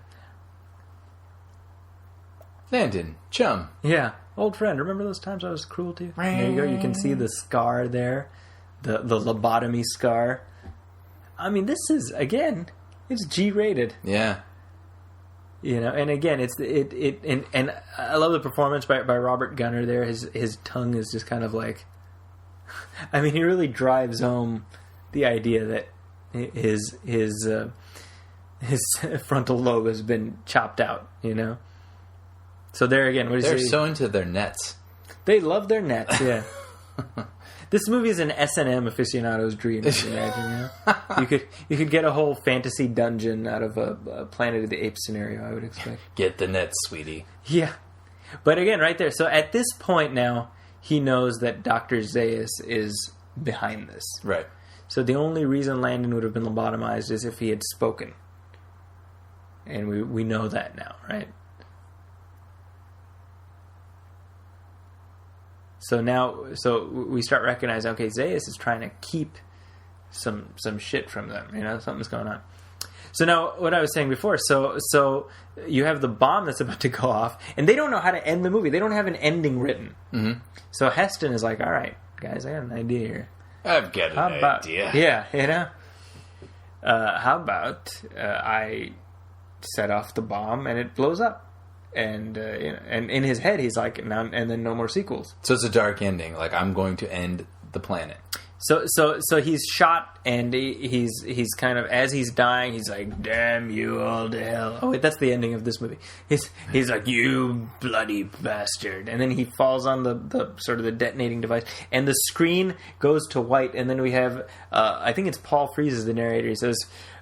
Landon, chum. Yeah, old friend. Remember those times I was cruel to you? There you go. You can see the scar there, the lobotomy scar. I mean, this is, again, it's G-rated. Yeah. And again, and I love the performance by Robert Gunner there. His tongue is just kind of like, I mean, he really drives home the idea that his frontal lobe has been chopped out. So there again, what is they're so into their nets. They love their nets. Yeah. This movie is an S&M aficionado's dream. I can imagine. You could get a whole fantasy dungeon out of a Planet of the Apes scenario. I would expect. Get the nets, sweetie. Yeah, but again, right there. So at this point now, he knows that Dr. Zaius is behind this. Right. So the only reason Landon would have been lobotomized is if he had spoken, and we know that now, right? So we start recognizing, okay, Zaius is trying to keep some shit from them. Something's going on. So now, what I was saying before, so you have the bomb that's about to go off, and they don't know how to end the movie. They don't have an ending written. Mm-hmm. So Heston is like, all right, guys, I got an idea here. I've got an idea. Yeah, how about I set off the bomb and it blows up? And and in his head, he's like, and then no more sequels. So it's a dark ending. Like, I'm going to end the planet. So he's shot, and he's kind of, as he's dying, he's like, "Damn you all to hell!" Oh wait, that's the ending of this movie. He's like, "You bloody bastard!" And then he falls on the sort of the detonating device, and the screen goes to white, and then we have, I think it's Paul Frees is the narrator. He says,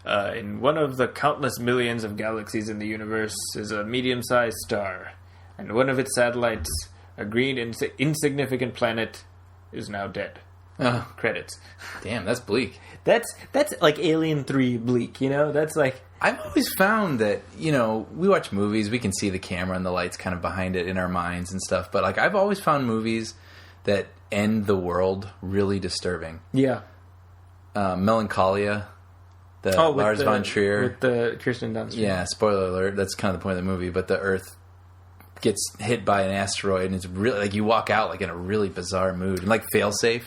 "In one of the countless millions of galaxies in the universe is a medium-sized star, and one of its satellites, a green insignificant planet, is now dead." Oh. Credits. Damn, that's bleak. That's like Alien 3 bleak, That's like... I've always found that, we watch movies, we can see the camera and the lights kind of behind it in our minds and stuff, but like I've always found movies that end the world really disturbing. Yeah. Melancholia, Lars von Trier. With the Kirsten Dunst. Yeah, spoiler alert, that's kind of the point of the movie, but the Earth gets hit by an asteroid and it's really, like, you walk out like in a really bizarre mood. And like Failsafe.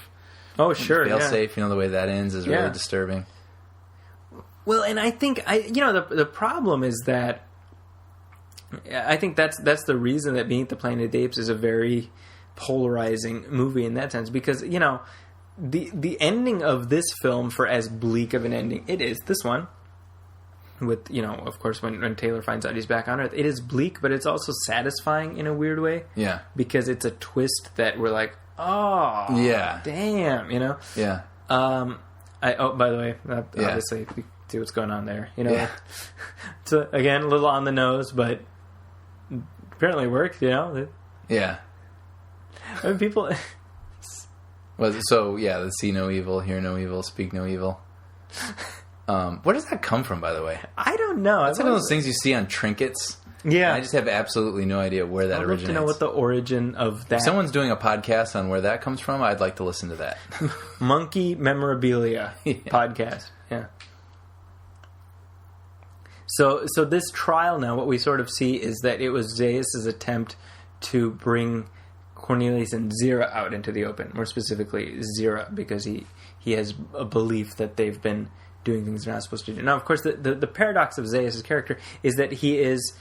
Oh, sure. Failsafe, the way that ends is really disturbing. Well, and I think the problem is that I think that's the reason that Beneath the Planet of the Apes is a very polarizing movie in that sense, because the ending of this film, for as bleak of an ending it is, this one with of course when Taylor finds out he's back on Earth, it is bleak, but it's also satisfying in a weird way. Yeah, because it's a twist that we're like, oh, yeah, damn, Yeah. By the way, obviously, we see what's going on there. It's again a little on the nose, but apparently it worked. Yeah. I mean, people. The see no evil, hear no evil, speak no evil. Where does that come from, by the way? I don't know. It's one of those things you see on trinkets. Yeah. I just have absolutely no idea where that originates. I'd love to know what the origin of that... If someone's doing a podcast on where that comes from, I'd like to listen to that. Monkey Memorabilia podcast. Yeah. So this trial now, what we sort of see is that it was Zaius' attempt to bring Cornelius and Zira out into the open. More specifically, Zira, because he has a belief that they've been doing things they're not supposed to do. Now, of course, the paradox of Zaius' character is that he is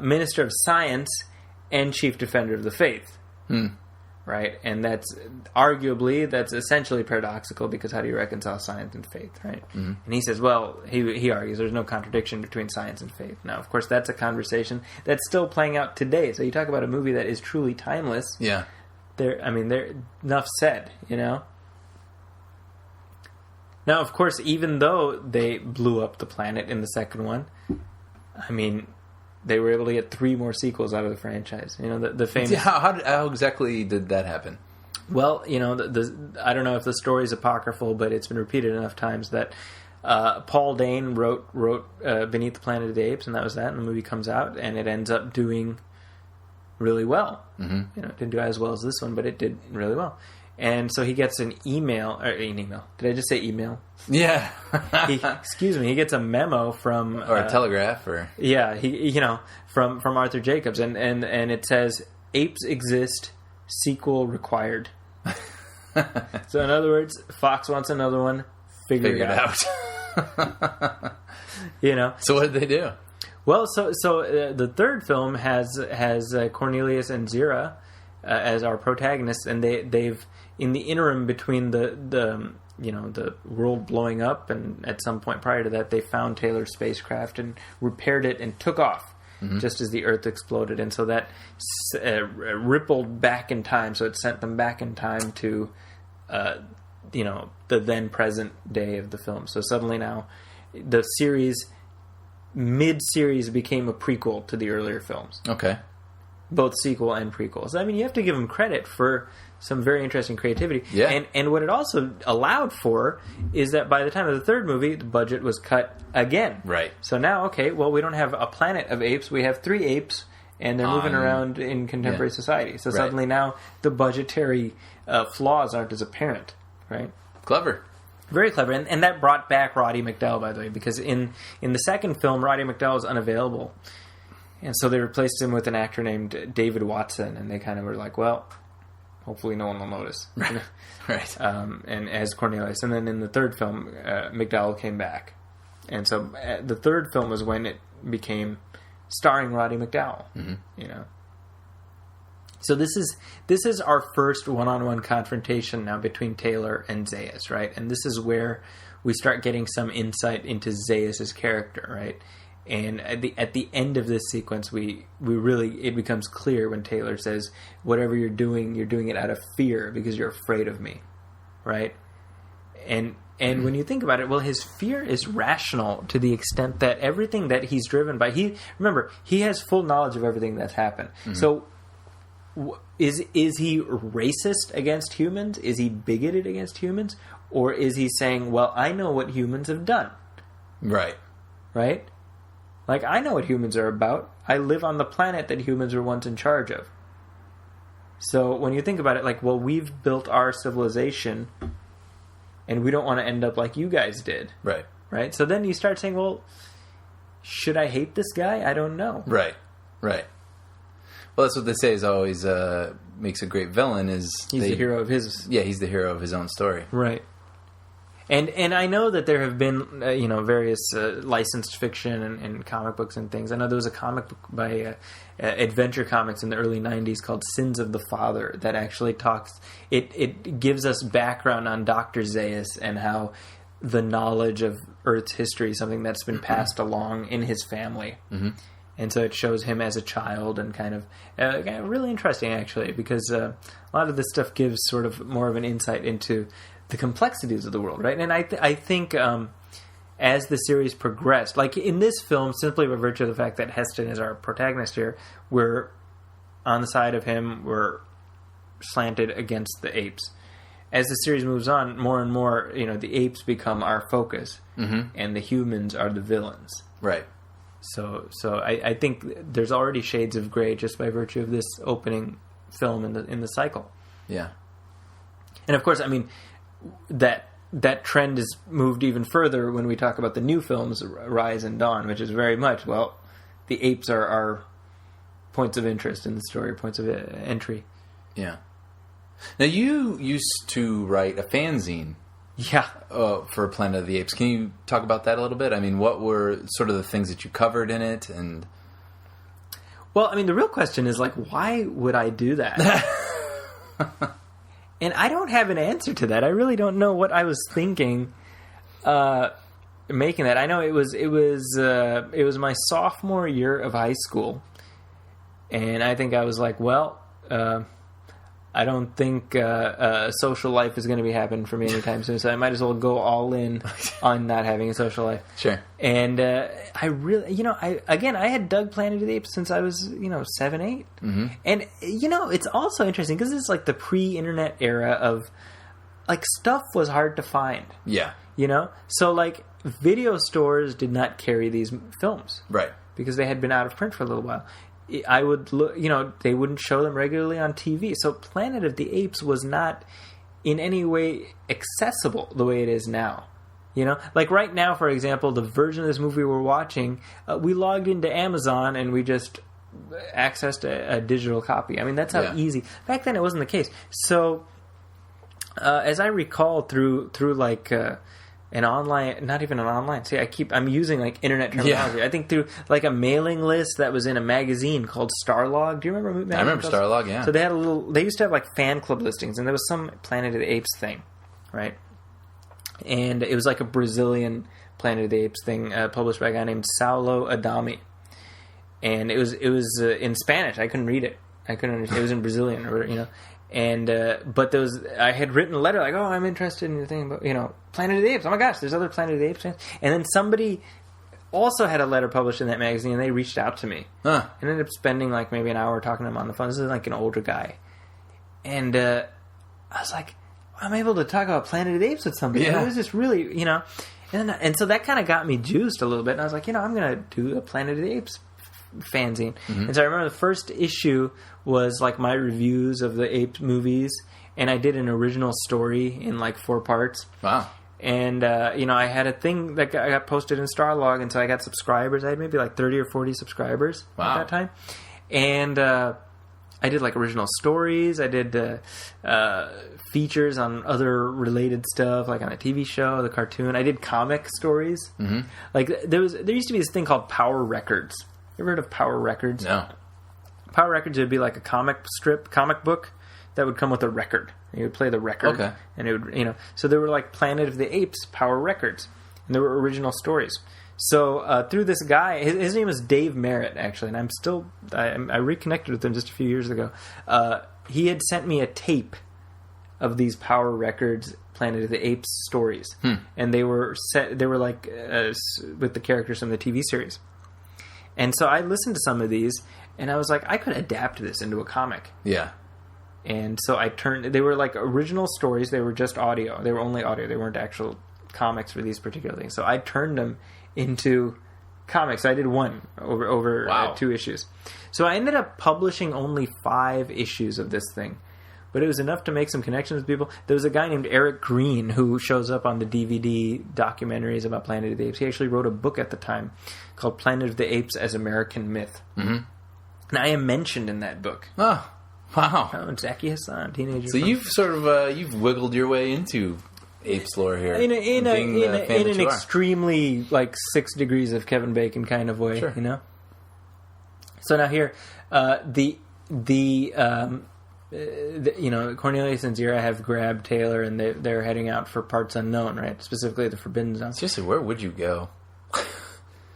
Minister of Science and Chief Defender of the Faith. right? And that's essentially paradoxical, because how do you reconcile science and faith, right? Mm-hmm. And he says, well, he argues there's no contradiction between science and faith. Now, of course, that's a conversation that's still playing out today. So you talk about a movie that is truly timeless. Yeah. There, enough said, Now, of course, even though they blew up the planet in the second one, they were able to get 3 more sequels out of the franchise. The famous... How exactly did that happen? Well, I don't know if the story is apocryphal, but it's been repeated enough times that Paul Dane wrote Beneath the Planet of the Apes, and that was that, and the movie comes out, and it ends up doing really well. Mm-hmm. It didn't do as well as this one, but it did really well. And so he gets an email. Did I just say email? Yeah. Excuse me. He gets a memo from... Or a telegraph, or... Yeah, from Arthur Jacobs, and it says, Apes exist, sequel required. So in other words, Fox wants another one, figure it out. So what did they do? Well, so the third film has Cornelius and Zira as our protagonists, and they've in the interim between the world blowing up, and at some point prior to that, they found Taylor's spacecraft and repaired it and took off just as the Earth exploded, and so that rippled back in time. So it sent them back in time to the then present day of the film. So suddenly now the series, mid-series, became a prequel to the earlier films. Okay. Both sequel and prequel. So, you have to give them credit for some very interesting creativity. Yeah. And what it also allowed for is that by the time of the third movie, the budget was cut again. Right. So now, we don't have a planet of apes. We have 3 apes, and they're moving around in contemporary society. So suddenly now the budgetary flaws aren't as apparent. Right. Clever. Very clever. And that brought back Roddy McDowall, by the way, because in the second film, Roddy McDowall was unavailable. And so they replaced him with an actor named David Watson, and they kind of were like, well, hopefully no one will notice. Right. And as Cornelius. And then in the third film, McDowell came back. And so the third film was when it became starring Roddy McDowall. Mm-hmm. So this is our first one-on-one confrontation now between Taylor and Zaius, right? And this is where we start getting some insight into Zaius' character, right? And at the end of this sequence, we really, it becomes clear when Taylor says, "Whatever you're doing it out of fear because you're afraid of me," right? And when you think about it, well, his fear is rational to the extent that everything that he's driven by, he has full knowledge of everything that's happened. Mm-hmm. So, is he racist against humans? Is he bigoted against humans? Or is he saying, well, I know what humans have done? Right. Right? Like, I know what humans are about. I live on the planet that humans were once in charge of. So when you think about it, like, well, we've built our civilization, and we don't want to end up like you guys did. Right. Right? So then you start saying, well, should I hate this guy? I don't know. Right. Right. Well, that's what they say is always makes a great villain is... He's the hero of his... Yeah, he's the hero of his own story. Right. And I know that there have been, various licensed fiction and comic books and things. I know there was a comic book by Adventure Comics in the early 90s called Sins of the Father that actually talks... It gives us background on Dr. Zaius and how the knowledge of Earth's history is something that's been passed along in his family. Mm-hmm. And so it shows him as a child and kind of really interesting, actually, because a lot of this stuff gives sort of more of an insight into the complexities of the world, right? And I think as the series progressed, like in this film, simply by virtue of the fact that Heston is our protagonist here, we're on the side of him, we're slanted against the apes. As the series moves on, more and more, the apes become our focus, mm-hmm. and the humans are the villains. Right. So I think there's already shades of gray just by virtue of this opening film in the cycle. Yeah. And of course, I mean, that trend is moved even further when we talk about the new films, Rise and Dawn, which is very much, well, the apes are our points of interest in the story, points of entry. Yeah. Now, you used to write a fanzine. Yeah. For Planet of the Apes. Can you talk about that a little bit? I mean, what were sort of the things that you covered in it? And well, I mean, the real question is, like, why would I do that? And I don't have an answer to that. I really don't know what I was thinking making that. I know it was my sophomore year of high school, and I think I was like, well, I don't think social life is going to be happening for me anytime soon, so I might as well go all in on not having a social life. Sure. And I really, I had dug Planet of the Apes since I was, 7, 8. Mm-hmm. And, it's also interesting because this is like the pre-internet era of, like, stuff was hard to find. Yeah. So, like, video stores did not carry these films. Right. Because they had been out of print for a little while. I would look, they wouldn't show them regularly on TV. So Planet of the Apes was not in any way accessible the way it is now. Like right now, for example, the version of this movie we're watching, we logged into Amazon and we just accessed a digital copy. I mean, that's how easy. Back then, it wasn't the case. So, as I recall, through like an online, not even an online. See, I'm using like internet terminology. Yeah. I think through like a mailing list that was in a magazine called Starlog. Do you remember? I remember Starlog. Yeah. So they used to have like fan club listings, and there was some Planet of the Apes thing, right? And it was like a Brazilian Planet of the Apes thing published by a guy named Saulo Adami, and it was in Spanish. I couldn't read it. I couldn't understand. It was in Brazilian, or And but I had written a letter like, oh, I'm interested in your thing, but Planet of the Apes. Oh my gosh, there's other Planet of the Apes fans. And then somebody also had a letter published in that magazine, and they reached out to me. And ended up spending like maybe an hour talking to him on the phone. This is like an older guy, and I was like, I'm able to talk about Planet of the Apes with somebody. Yeah. And it was just really, and so that kind of got me juiced a little bit. And I was like, I'm going to do a Planet of the Apes fanzine. Mm-hmm. And so I remember the first issue was like my reviews of the Apes movies, and I did an original story in like 4 parts. Wow. And I had a thing that I got posted in Starlog, and so I got subscribers. I had maybe like 30 or 40 subscribers at that time. And I did like original stories. I did features on other related stuff, like on a TV show, the cartoon. I did comic stories. Mm-hmm. Like there used to be this thing called Power Records. You ever heard of Power Records? No. Power Records would be like a comic book that would come with a record. You would play the record. Okay. And it would, so there were like Planet of the Apes Power Records. And there were original stories. So through this guy, his name was Dave Merritt, actually, and I reconnected with him just a few years ago. He had sent me a tape of these Power Records Planet of the Apes stories. And they were like with the characters from the TV series. And so I listened to some of these, and I was like, I could adapt this into a comic. Yeah. And so they were like original stories. They were just audio. They were only audio. They weren't actual comics for these particular things. So I turned them into comics. I did one over 2 issues. So I ended up publishing only 5 issues of this thing. But it was enough to make some connections with people. There was a guy named Eric Green who shows up on the DVD documentaries about Planet of the Apes. He actually wrote a book at the time called Planet of the Apes as American Myth. Mm-hmm. And I am mentioned in that book. Oh, wow. Oh, Zaki Hassan, teenager. So you've sort of you've wiggled your way into Apes lore here. In an extremely, like, 6 degrees of Kevin Bacon kind of way, sure. So now here, Cornelius and Zira have grabbed Taylor, and they're heading out for parts unknown, right? Specifically the Forbidden Zone. Seriously, where would you go?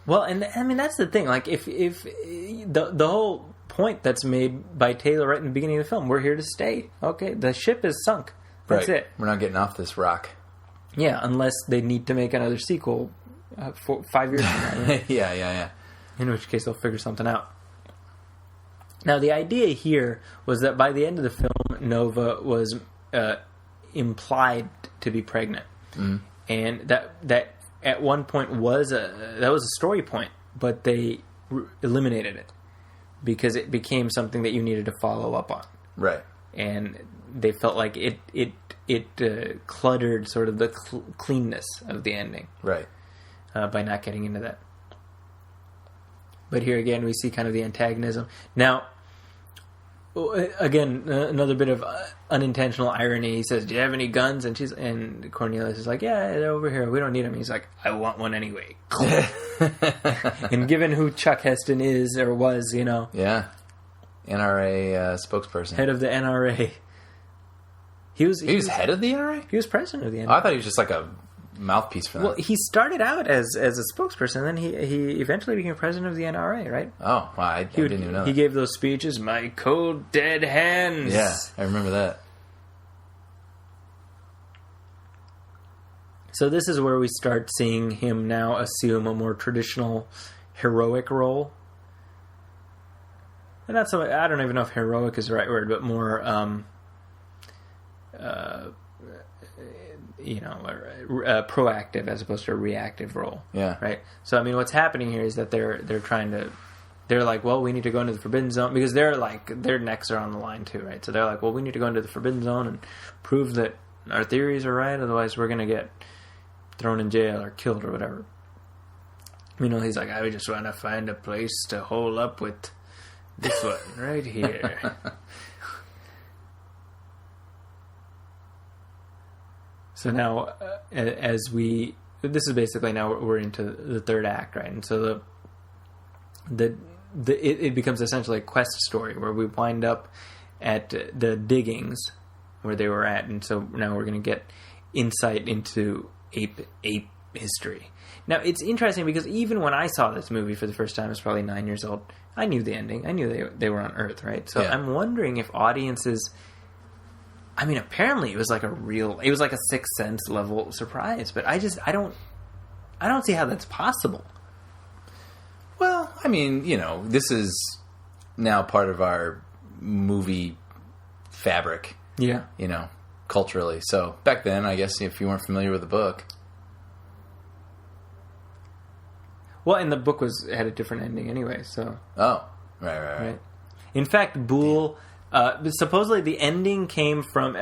Well, and I mean that's the thing. Like, if the whole point that's made by Taylor right in the beginning of the film, we're here to stay. Okay, the ship is sunk. That's it. We're not getting off this rock. Yeah, unless they need to make another sequel 5 years from now. Yeah. In which case they'll figure something out. Now, the idea here was that by the end of the film, Nova was implied to be pregnant, and that at one point was a story point, but they eliminated it because it became something that you needed to follow up on, right? And they felt like it cluttered sort of the cleanness of the ending, right? By not getting into that. But here again, we see kind of the antagonism. Now, again, another bit of unintentional irony. He says, "Do you have any guns?" And Cornelius is like, "Yeah, they're over here. We don't need them." He's like, "I want one anyway." And given who Chuck Heston is or was, yeah, NRA spokesperson, head of the NRA, He was head of the NRA? He was president of the NRA. Oh, I thought he was just like a mouthpiece for them. Well, he started out as a spokesperson, and then he eventually became president of the NRA, right? Oh, wow, I didn't even know that. He gave those speeches, "My cold, dead hands." Yeah, I remember that. So this is where we start seeing him now assume a more traditional heroic role. And not so, I don't even know if heroic is the right word, but more, proactive as opposed to a reactive role. Yeah. Right? So, I mean, what's happening here is that they're like, well, we need to go into the Forbidden Zone, because they're like, their necks are on the line too, right? So they're like, well, we need to go into the Forbidden Zone and prove that our theories are right, otherwise we're going to get thrown in jail or killed or whatever. He's like, I just want to find a place to hole up with this one right here. So now, this is basically now we're into the third act, right? And so it becomes essentially a quest story where we wind up at the diggings where they were at, and so now we're going to get insight into ape history. Now, it's interesting because even when I saw this movie for the first time, I was probably 9 years old, I knew the ending. I knew they were on Earth, right? So yeah. I'm wondering if audiences... apparently it was like a Sixth Sense level surprise, but I don't see how that's possible. Well, this is now part of our movie fabric. Yeah. Culturally. So back then, I guess if you weren't familiar with the book. Well, and the book had a different ending anyway, so. Oh, right. In fact, Boole, supposedly the ending came from,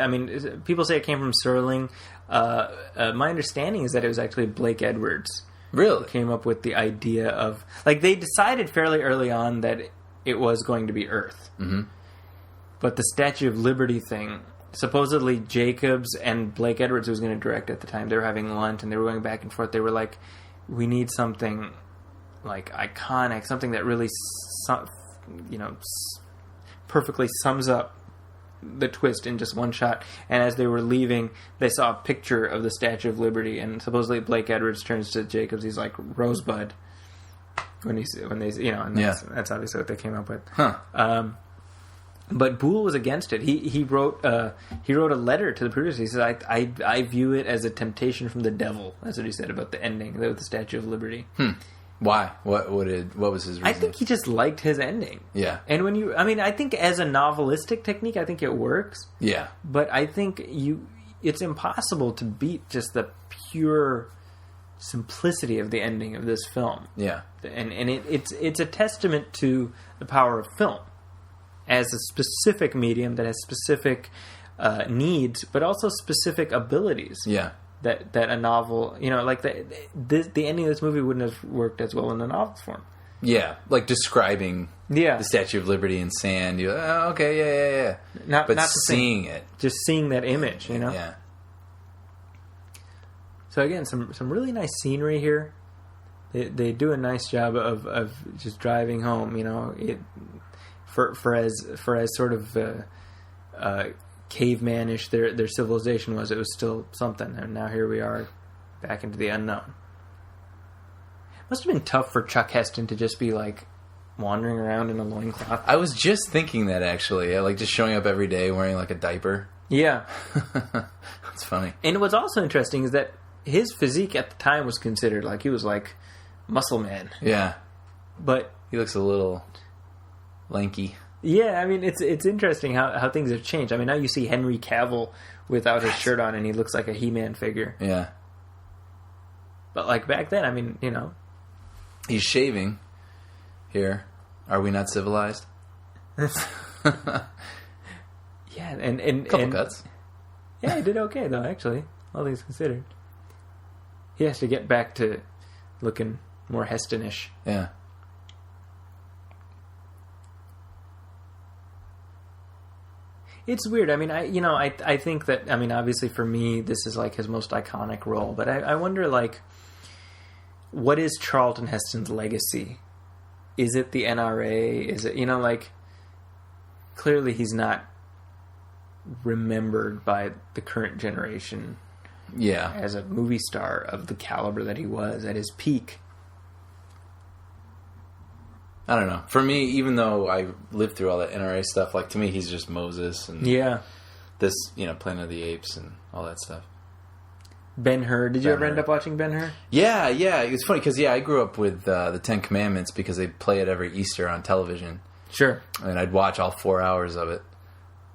people say it came from Serling. My understanding is that it was actually Blake Edwards. Really? Who came up with the idea of, they decided fairly early on that it was going to be Earth. Mm-hmm. But the Statue of Liberty thing, supposedly Jacobs and Blake Edwards, who was going to direct at the time, they were having lunch and they were going back and forth. They were like, we need something iconic, something that really, perfectly sums up the twist in just one shot. And as they were leaving, they saw a picture of the Statue of Liberty, and supposedly Blake Edwards turns to Jacobs. He's like, Rosebud. That's obviously what they came up with. Huh. But Boole was against it. He wrote a letter to the producers. He said, I view it as a temptation from the devil. That's what he said about the ending with the Statue of Liberty. Why? What was his reason? I think he just liked his ending. Yeah. And I think as a novelistic technique, I think it works. Yeah. But I think it's impossible to beat just the pure simplicity of the ending of this film. Yeah. And it's a testament to the power of film as a specific medium that has specific needs, but also specific abilities. Yeah. That a novel, the ending of this movie wouldn't have worked as well in a novel form. Yeah, like describing the Statue of Liberty in sand. You're like, oh, okay, yeah. Not seeing it. Just seeing that image, Yeah. So again, some really nice scenery here. They do a nice job of just driving home, for as sort of cavemanish their civilization was, it was still something. And now here we are, back into the unknown. Must have been tough for Chuck Heston to just be wandering around in a loincloth. I was just thinking that, actually. Just showing up every day wearing a diaper. Yeah. That's funny. And what's also interesting is that his physique at the time was considered he was muscle man. Yeah. But he looks a little lanky. Yeah, it's interesting how things have changed. Now you see Henry Cavill without his shirt on and he looks like a He-Man figure. Yeah. But back then, he's shaving here. Are we not civilized? Yeah, and couple cuts. Yeah, he did okay though, actually, all things considered. He has to get back to looking more Hestonish. Yeah. It's weird. I think that, obviously for me, this is his most iconic role. But I wonder, what is Charlton Heston's legacy? Is it the NRA? Is it, clearly he's not remembered by the current generation Yeah. as a movie star of the caliber that he was at his peak. I don't know. For me, even though I lived through all that NRA stuff, like, to me, he's just Moses and Yeah. this, Planet of the Apes and all that stuff. Ben-Hur. Did you ever end Ben-Hur. up watching Ben-Hur? Yeah. It was funny because, I grew up with the Ten Commandments because they play it every Easter on television. Sure. And I'd watch all 4 hours of it.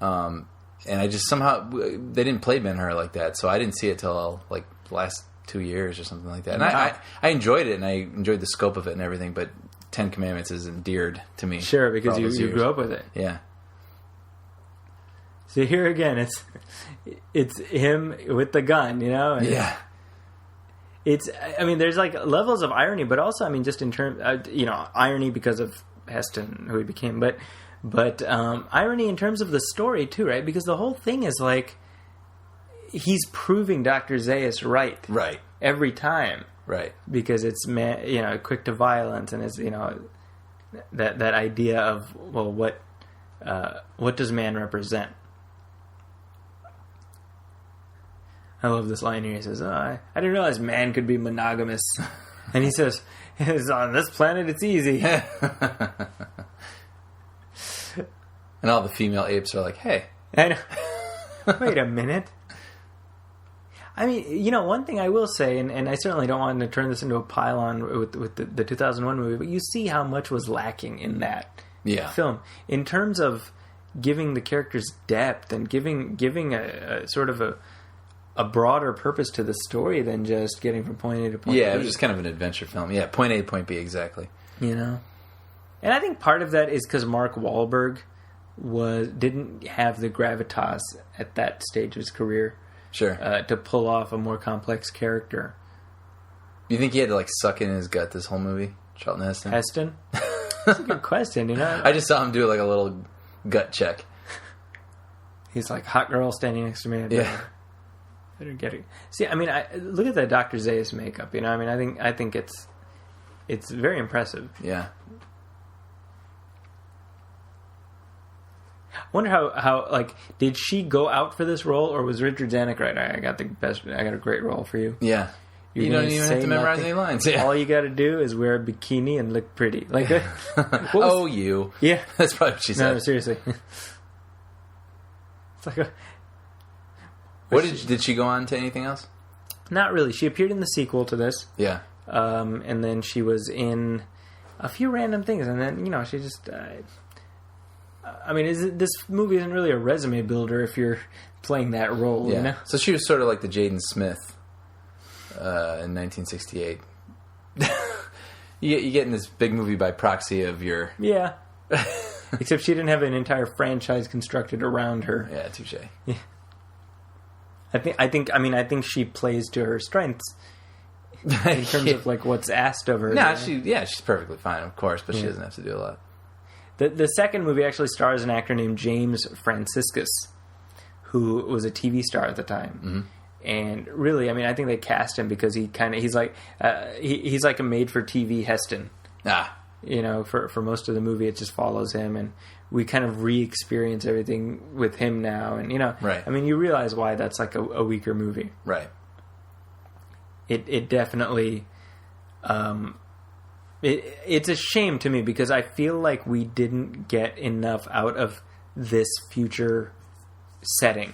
And I just somehow, they didn't play Ben-Hur like that, so I didn't see it till, like, the last 2 years or something like that. And I enjoyed it, and I enjoyed the scope of it and everything, but Ten Commandments is endeared to me. Sure, because for all those you years. grew up with it. Yeah. So here again, it's him with the gun, and Yeah. It's, there's like levels of irony, but also, just in terms, irony because of Heston, who he became, but irony in terms of the story too, right? Because the whole thing is like, he's proving Dr. Zaius right. Right. Every time. Right. Because it's, quick to violence, and it's, that idea of, well, what does man represent? I love this line here. He says, I didn't realize man could be monogamous. And he says, on this planet, it's easy. And all the female apes are like, hey. I know. Wait a minute. One thing I will say, and I certainly don't want to turn this into a pile-on with the 2001 movie, but you see how much was lacking in that film. In terms of giving the characters depth and giving a sort of a broader purpose to the story than just getting from point A to point B. Yeah, it was just kind of an adventure film. Yeah, point A, point B, exactly. And I think part of that is because Mark Wahlberg didn't have the gravitas at that stage of his career. Sure. To pull off a more complex character. You think he had to, like, suck in his gut this whole movie, Charlton Heston? Heston? That's a good question, I just saw him do, like, a little gut check. He's like, hot girl standing next to me. Better get it. See, look at the Dr. Zaius makeup, I think it's very impressive. Yeah. I wonder how did she go out for this role, or was Richard Zanuck right? I got a great role for you. Yeah. You don't even have to memorize any lines. Yeah. All you got to do is wear a bikini and look pretty. Like, you. Yeah. That's probably what she said. No, seriously. It's like did she go on to anything else? Not really. She appeared in the sequel to this. Yeah. And then she was in a few random things, and then she just. This movie isn't really a resume builder if you're playing that role. Yeah. So she was sort of like the Jaden Smith in 1968. You get in this big movie by proxy of your. Yeah. Except she didn't have an entire franchise constructed around her. Yeah, touche. Yeah. I think she plays to her strengths in terms of like what's asked of her. No, she's perfectly fine, of course, but she doesn't have to do a lot. The second movie actually stars an actor named James Franciscus, who was a TV star at the time. Mm-hmm. And really, I think they cast him because he's like a made-for-TV Heston. Ah. For most of the movie, it just follows him, and we kind of re-experience everything with him now. And, right. You realize why that's like a weaker movie. Right. It definitely... It's a shame to me because I feel like we didn't get enough out of this future setting,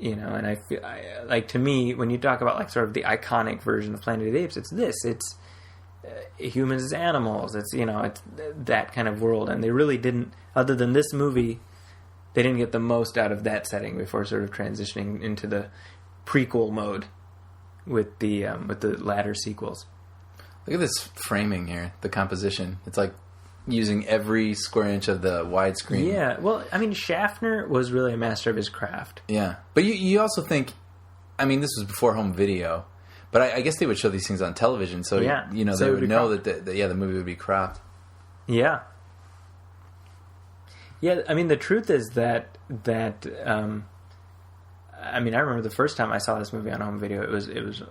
and I feel like, to me, when you talk about like sort of the iconic version of Planet of the Apes, it's humans as animals, it's that kind of world, and they really didn't, other than this movie, they didn't get the most out of that setting before sort of transitioning into the prequel mode with the latter sequels. Look at this framing here, the composition. It's like using every square inch of the widescreen. Yeah, well, Schaffner was really a master of his craft. Yeah, but you also think, this was before home video, but I guess they would show these things on television, so yeah. They would know that the movie would be cropped. Yeah. Yeah, the truth is that I remember the first time I saw this movie on home video, it was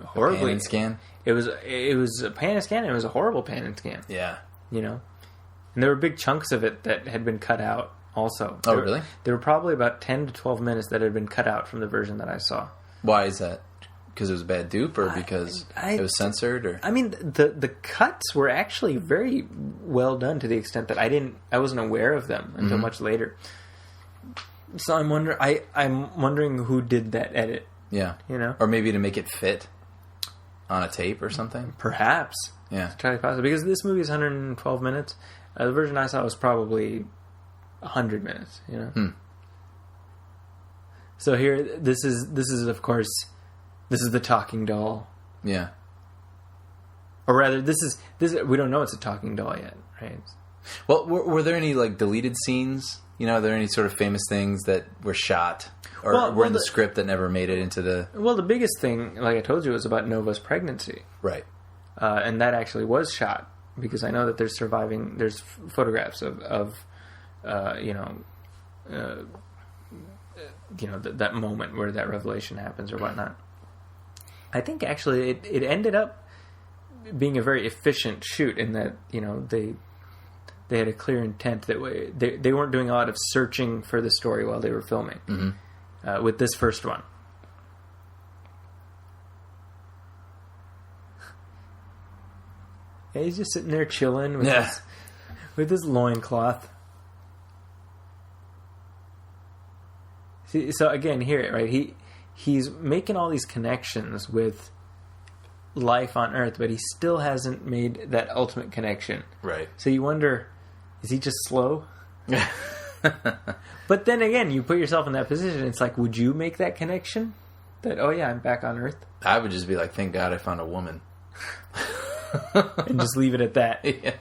horribly pan and scan. It was a pan and scan, and it was a horrible pan and scan. Yeah. And there were big chunks of it that had been cut out. Also. Oh, really? There were probably about 10 to 12 minutes that had been cut out from the version that I saw. Why is that? Because it was a bad dupe, or because it was censored, or I mean, the cuts were actually very well done to the extent that I wasn't aware of them until much later. So I'm wondering who did that edit. yeah, You know, or maybe to make it fit on a tape or something. perhaps. Yeah, It's entirely possible because this movie is 112 minutes. The version I saw was probably 100 minutes. You know. So here, this is of course. This is the talking doll. yeah. Or rather, this is we don't know it's a talking doll yet, right? Well, were there any like deleted scenes? You know, are there any sort of famous things that were shot or were in the script that never made it into the? Well, the biggest thing, like I told you, was about Nova's pregnancy, Right. and that actually was shot because I know that there's photographs of that moment where that revelation happens or whatnot. I think actually it ended up being a very efficient shoot in that they had a clear intent that they weren't doing a lot of searching for the story while they were filming with this first one. Yeah, he's just sitting there chilling with his loincloth. See, so again, here, right? He's making all these connections with life on Earth, but he still hasn't made that ultimate connection. Right. So you wonder, is he just slow? But then again, you put yourself in that position. It's like, would you make that connection? That, oh yeah, I'm back on Earth? I would just be like, thank God I found a woman. And just leave it at that. Yeah.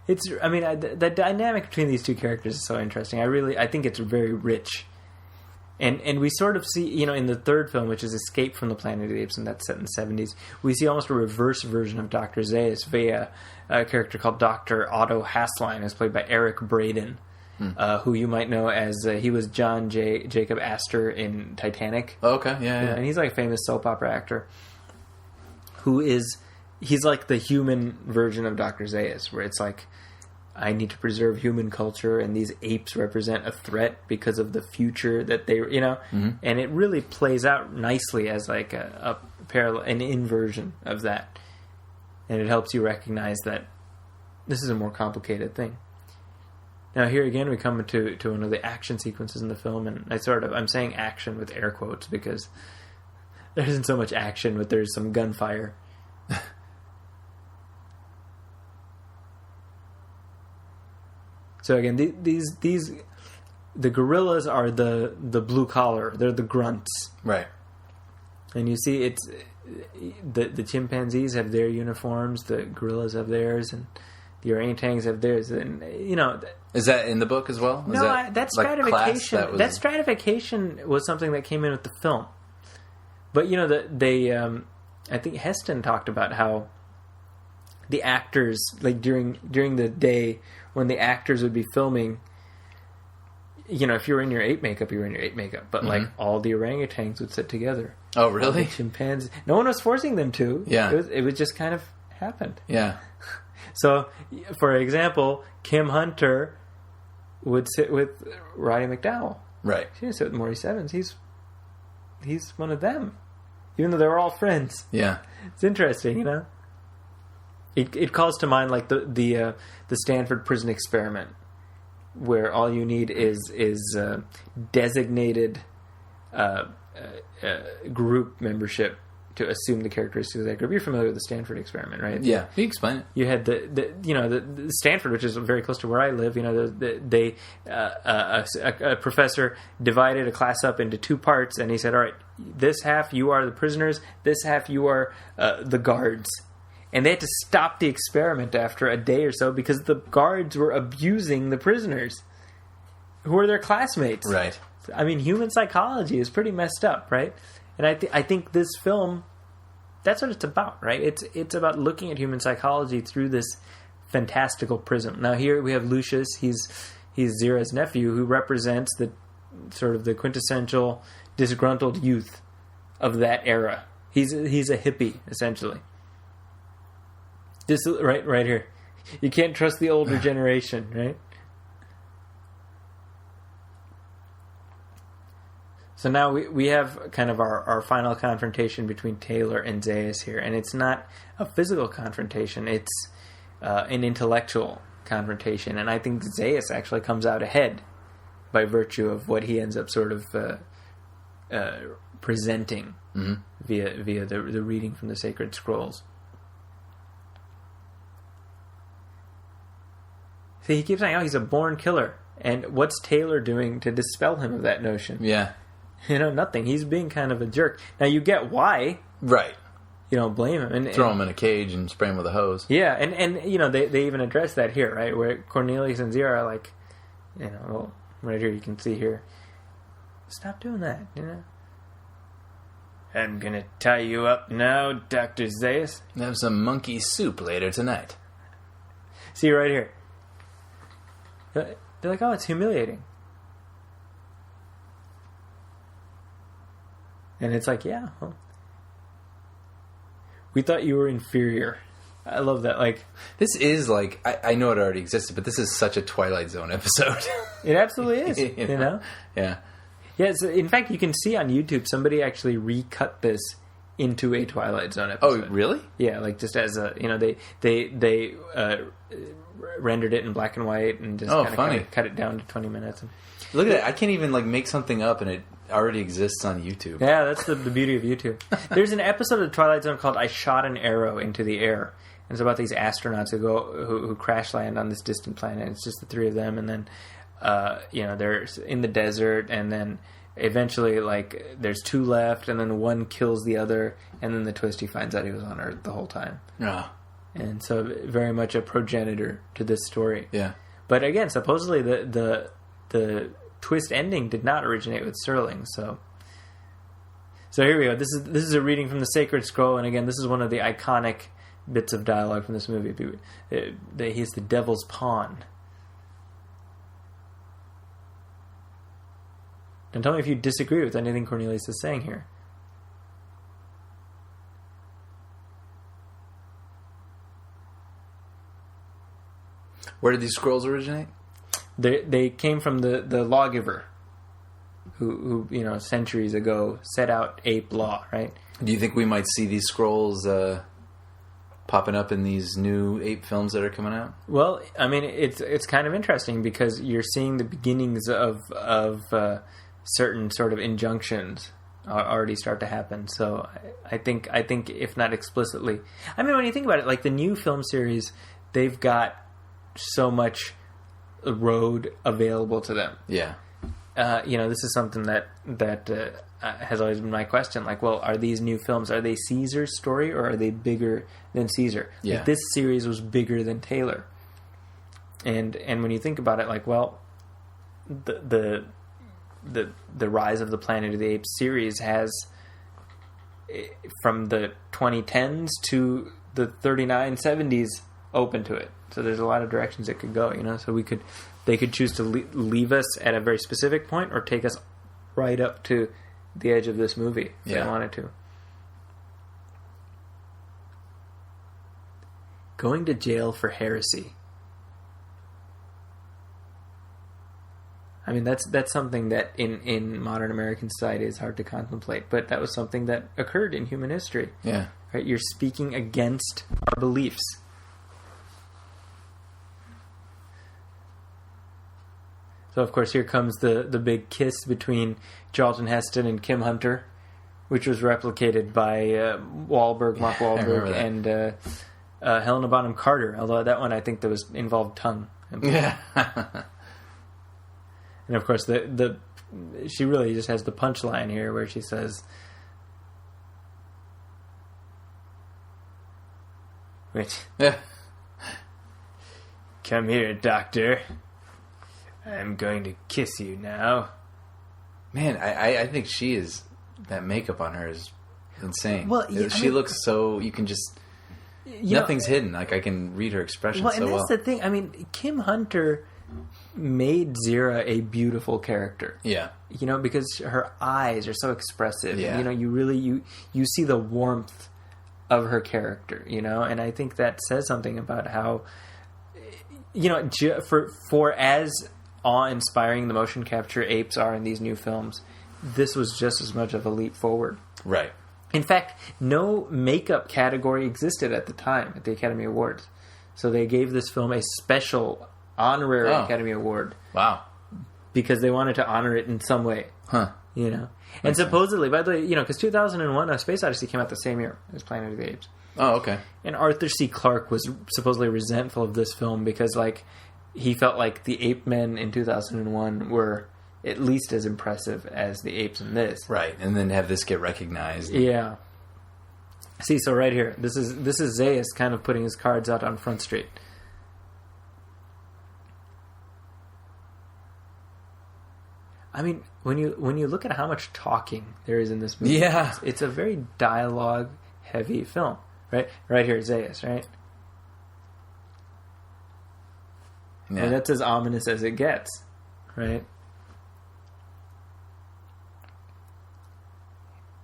The dynamic between these two characters is so interesting. I think it's very rich. And we sort of see, in the third film, which is Escape from the Planet of the Apes, and that's set in the 70s, we see almost a reverse version of Dr. Zaius via a character called Dr. Otto Hasslein, who's played by Eric Braeden, who you might know as, he was John Jacob Astor in Titanic. Okay, yeah. And he's like a famous soap opera actor he's like the human version of Dr. Zaius, where it's like, I need to preserve human culture, and these apes represent a threat because of the future that they, and it really plays out nicely as like a parallel, an inversion of that, and it helps you recognize that this is a more complicated thing. Now here again, we come to one of the action sequences in the film, and I'm saying action with air quotes because there isn't so much action, but there's some gunfire. So again, the gorillas are the blue collar. They're the grunts, Right. and you see it's the chimpanzees have their uniforms, the gorillas have theirs, and the orangutans have theirs. And Is that in the book as well? Is that stratification. That stratification was something that came in with the film. But I think Heston talked about how the actors, like during the day when the actors would be filming, if you were in your ape makeup, you were in your ape makeup. But like all the orangutans would sit together. Oh, really? Chimpanzees. No one was forcing them to. Yeah. It was just kind of happened. Yeah. So, for example, Kim Hunter would sit with Roddy McDowell. Right. She didn't sit with Maurice Evans. He's one of them, even though they were all friends. Yeah. It's interesting, It calls to mind like the Stanford prison experiment, where all you need is designated group membership to assume the characteristics of that group. You're familiar with the Stanford experiment, right? Yeah. Can you explain it? You had the Stanford, which is very close to where I live. A professor divided a class up into two parts, and he said, "All right, this half you are the prisoners, this half you are the guards." And they had to stop the experiment after a day or so because the guards were abusing the prisoners, who were their classmates. Right. I mean, human psychology is pretty messed up, right? And I think this film, that's what it's about, right? It's about looking at human psychology through this fantastical prism. Now here we have Lucius. He's Zira's nephew, who represents the sort of the quintessential disgruntled youth of that era. He's a hippie, essentially. This right here. You can't trust the older generation, right? So now we have kind of our final confrontation between Taylor and Zaius here, and it's not a physical confrontation, it's an intellectual confrontation, and I think Zaius actually comes out ahead by virtue of what he ends up sort of presenting via the reading from the sacred scrolls. See, he keeps saying, he's a born killer, and what's Taylor doing to dispel him of that notion? Yeah. Nothing. He's being kind of a jerk. Now, you get why. Right. You don't blame him. And throw him in a cage and spray him with a hose. Yeah, and they even address that here, right? Where Cornelius and Zira are like, well, right here you can see here, stop doing that, I'm going to tie you up now, Dr. Zaius. Have some monkey soup later tonight. See right here. They're like, it's humiliating. And it's like, well, we thought you were inferior. I love that. Like, this is like, I know it already existed, but this is such a Twilight Zone episode. It absolutely is. you know? Yeah. Yeah. So in fact, you can see on YouTube somebody actually recut this into a Twilight Zone episode. Oh, really? Yeah, like just as a they rendered it in black and white and just kind of cut it down to 20 minutes. Look at that! I can't even make something up, and it already exists on YouTube. Yeah, that's the beauty of YouTube. There's an episode of the Twilight Zone called "I Shot an Arrow into the Air." And it's about these astronauts who crash land on this distant planet. It's just the three of them, and then they're in the desert, and then eventually there's two left, and then one kills the other, and then the twist, he finds out he was on Earth the whole time. Yeah. And so very much a progenitor to this story. Yeah. But again, supposedly the twist ending did not originate with Serling. So here we go. This is a reading from the Sacred Scroll, and again, this is one of the iconic bits of dialogue from this movie. He's the devil's pawn. And tell me if you disagree with anything Cornelius is saying here. Where did these scrolls originate? They came from the lawgiver, who centuries ago set out ape law, right? Do you think we might see these scrolls popping up in these new ape films that are coming out? Well, I mean, it's kind of interesting because you're seeing the beginnings of certain sort of injunctions already start to happen. So I think if not explicitly, I mean, when you think about it, like the new film series, they've got so much road available to them. Yeah. This is something that has always been my question. Like, well, are these new films, are they Caesar's story or are they bigger than Caesar? Yeah. Like, this series was bigger than Taylor. And when you think about it, like, well, the Rise of the Planet of the Apes series has, from the 2010s to the 3970s, open to it. So there's a lot of directions it could go, So they could choose to leave us at a very specific point or take us right up to the edge of this movie if they wanted to. Going to jail for heresy. I mean, that's something that in modern American society is hard to contemplate, but that was something that occurred in human history. Yeah. Right? You're speaking against our beliefs. So, of course, here comes the big kiss between Charlton Heston and Kim Hunter, which was replicated by Mark Wahlberg, and Helena Bonham Carter, although that one I think involved tongue. Yeah. And, of course, she really just has the punchline here where she says, come here, doctor. I'm going to kiss you now. Man, I think she is... That makeup on her is insane. Well, she looks so... You can just... Nothing's hidden. Like, I can read her expression so well. And that's the thing. I mean, Kim Hunter made Zira a beautiful character. Yeah. Because her eyes are so expressive. Yeah. You really... You see the warmth of her character, And I think that says something about how for as awe-inspiring the motion capture apes are in these new films, this was just as much of a leap forward. Right. In fact, no makeup category existed at the time at the Academy Awards. So they gave this film a special honorary Academy Award. Wow. Because they wanted to honor it in some way. Huh. And supposedly, by the way, because 2001, A Space Odyssey came out the same year as Planet of the Apes. Oh, okay. And Arthur C. Clarke was supposedly resentful of this film because, he felt like the ape men in 2001 were at least as impressive as the apes in this. Right, and then have this get recognized. Yeah. See, so right here, this is Zaius kind of putting his cards out on Front Street. I mean, when you look at how much talking there is in this movie, yeah, it's a very dialogue-heavy film, right? Right here, Zaius, right? Yeah. And that's as ominous as it gets, right?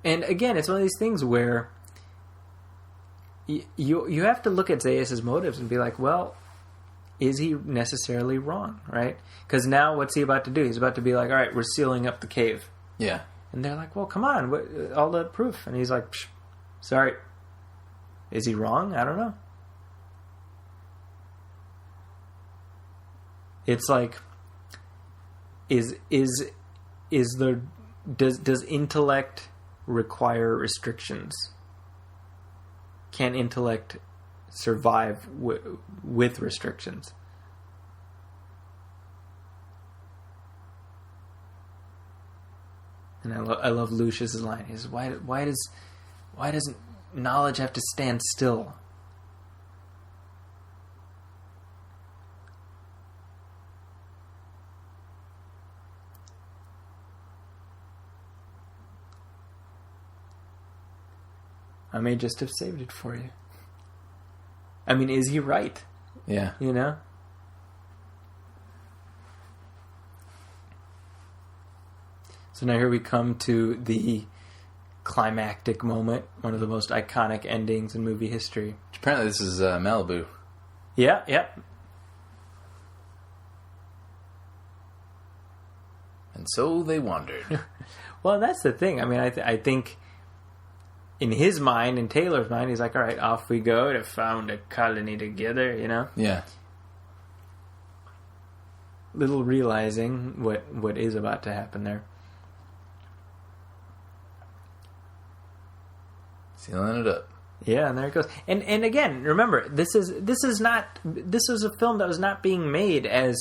And again, it's one of these things where you have to look at Zaius' motives and be like, well, is he necessarily wrong, right? Because now what's he about to do? He's about to be like, all right, we're sealing up the cave. Yeah. And they're like, well, come on, all the proof. And he's like, sorry. Is he wrong? I don't know. It's like, does intellect require restrictions? Can intellect survive with restrictions? And I love Lucius's line. He says, why doesn't knowledge have to stand still? I may just have saved it for you. I mean, is he right? Yeah. So now here we come to the climactic moment, one of the most iconic endings in movie history. Apparently this is Malibu. Yeah. And so they wandered. Well, that's the thing. I mean, I think in his mind, in Taylor's mind, he's like, all right, off we go to found a colony together, Yeah. Little realizing what is about to happen there. Sealing it up. Yeah, and there it goes. And again, remember, this is a film that was not being made as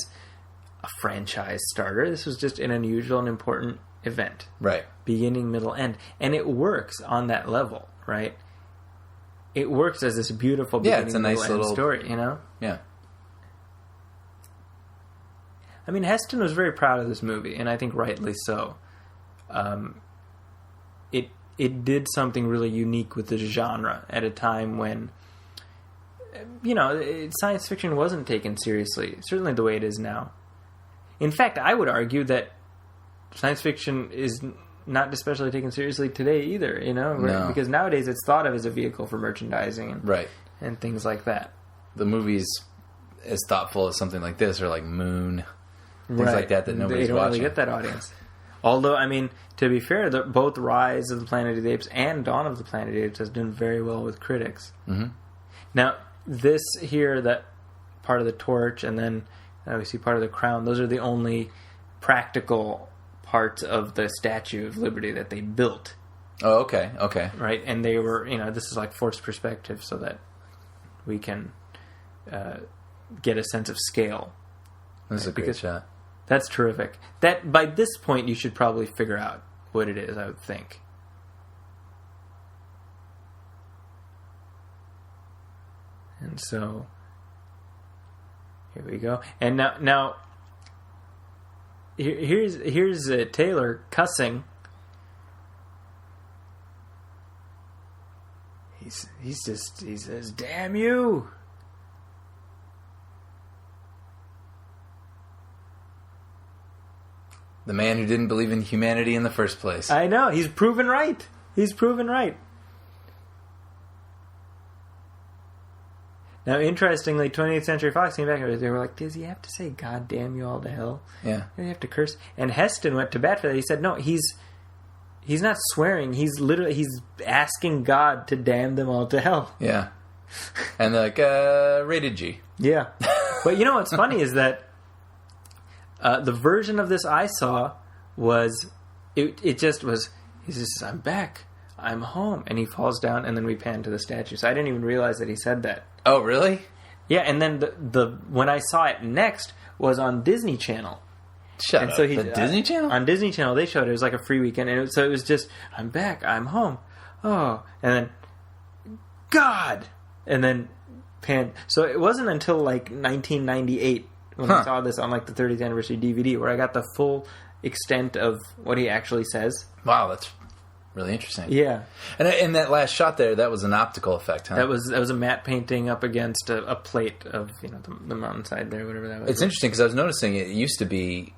a franchise starter. This was just an unusual and important event. Right. Beginning, middle, end. And it works on that level, right? It works as this beautiful beginning, it's a middle, nice end little story, Yeah. I mean, Heston was very proud of this movie, and I think rightly so. It did something really unique with the genre at a time when, science fiction wasn't taken seriously, certainly the way it is now. In fact, I would argue that science fiction is not especially taken seriously today either, No. Because nowadays it's thought of as a vehicle for merchandising and things like that. The movies as thoughtful as something like this are like Moon, things like that nobody's they don't watching. really get that audience. Although, I mean, to be fair, both Rise of the Planet of the Apes and Dawn of the Planet of the Apes has done very well with critics. Mm-hmm. Now, this here, that part of the torch, and then we see part of the crown, those are the only practical parts of the Statue of Liberty that they built. Oh, okay. Right? And they were, this is like forced perspective so that we can get a sense of scale. This is a great shot. That's terrific. That by this point you should probably figure out what it is, I would think. And so here we go. And now here's Taylor cussing. He says, "Damn you." The man who didn't believe in humanity in the first place. I know. He's proven right. Now, interestingly, 20th Century Fox came back and they were like, does he have to say God damn you all to hell? Yeah. Does he have to curse? And Heston went to bat for that. He said, no, he's not swearing. He's asking God to damn them all to hell. Yeah. And they're like, rated G. Yeah. But you know what's funny is that the version of this I saw was, it just was, he says, I'm back. I'm home. And he falls down, and then we pan to the statue. So I didn't even realize that he said that. Oh, really? Yeah, and then the when I saw it next was on Disney Channel. Shut and up. So he, the Disney Channel? On Disney Channel, they showed it. It was like a free weekend. And so it was just, I'm back. I'm home. Oh. And then, God! And then pan. So it wasn't until like 1998 when I saw this on like the 30th anniversary DVD where I got the full extent of what he actually says. Wow, that's really interesting. Yeah. And in that last shot there, that was an optical effect, huh? That was a matte painting up against a plate of the mountainside there, whatever that was. It's interesting because I was noticing it used to be,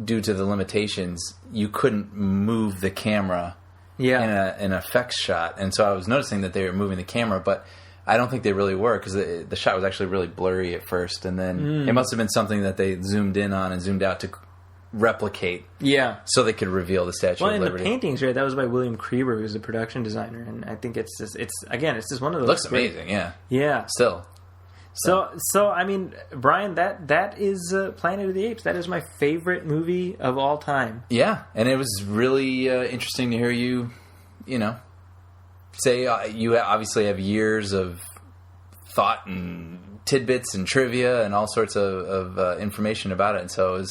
due to the limitations, you couldn't move the camera in an effects shot. And so I was noticing that they were moving the camera, but I don't think they really were because the shot was actually really blurry at first. And then it must have been something that they zoomed in on and zoomed out to replicate. Yeah. So they could reveal the Statue of Liberty. The paintings, right? That was by William Creeber, who's the production designer. And I think it's just one of those. It looks amazing, yeah. Yeah. Still. So I mean, Brian, that is Planet of the Apes. That is my favorite movie of all time. Yeah, and it was really interesting to hear you say you obviously have years of thought and tidbits and trivia and all sorts of information about it. And so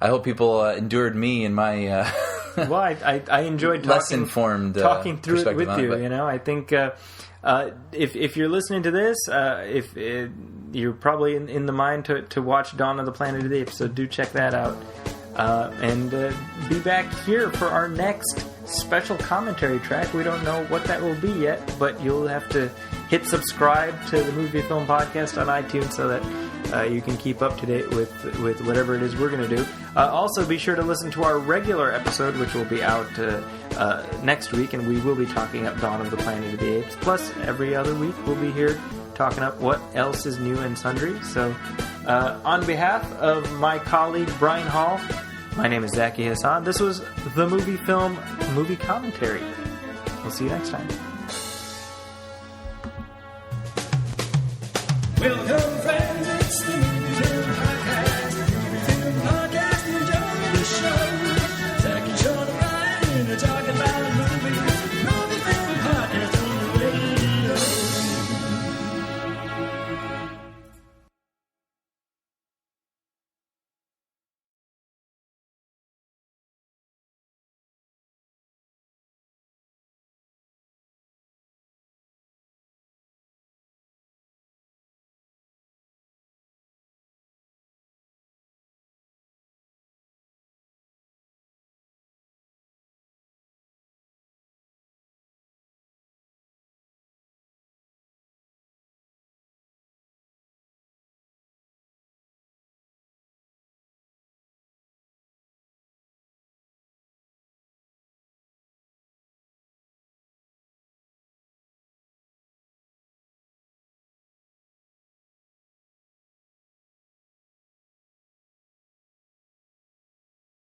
I hope people endured me and my well, I enjoyed less informed talking through it with you. But, I think if you're listening to this, you're probably in the mind to watch Dawn of the Planet of the Apes, so do check that out. And be back here for our next special commentary track. We don't know what that will be yet, but you'll have to hit subscribe to the Movie Film Podcast on iTunes so that you can keep up to date with whatever it is we're going to do. Also, be sure to listen to our regular episode, which will be out next week, and we will be talking up Dawn of the Planet of the Apes. Plus, every other week, we'll be here talking up what else is new and sundry. So, on behalf of my colleague Brian Hall, my name is Zaki Hassan. This was the Movie Film Movie Commentary. We'll see you next time. Welcome, friends, it's the Movie Film Podcast. Movie Film Podcast, enjoy the show. Zach and Sean and Ryan are talking about movies. Movie Film Podcast on the radio.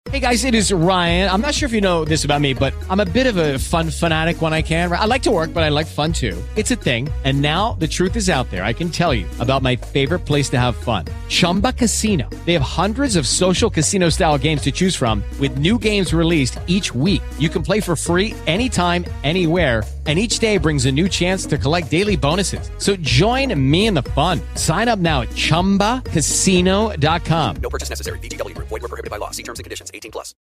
Hey guys, it is Ryan. I'm not sure if you know this about me, but I'm a bit of a fun fanatic when I can. I like to work, but I like fun too. It's a thing. And now the truth is out there. I can tell you about my favorite place to have fun. Chumba Casino. They have hundreds of social casino style games to choose from with new games released each week. You can play for free anytime, anywhere. And each day brings a new chance to collect daily bonuses. So join me in the fun. Sign up now at ChumbaCasino.com. No purchase necessary. VGW Group. Void where prohibited by law. See terms and conditions. 18+.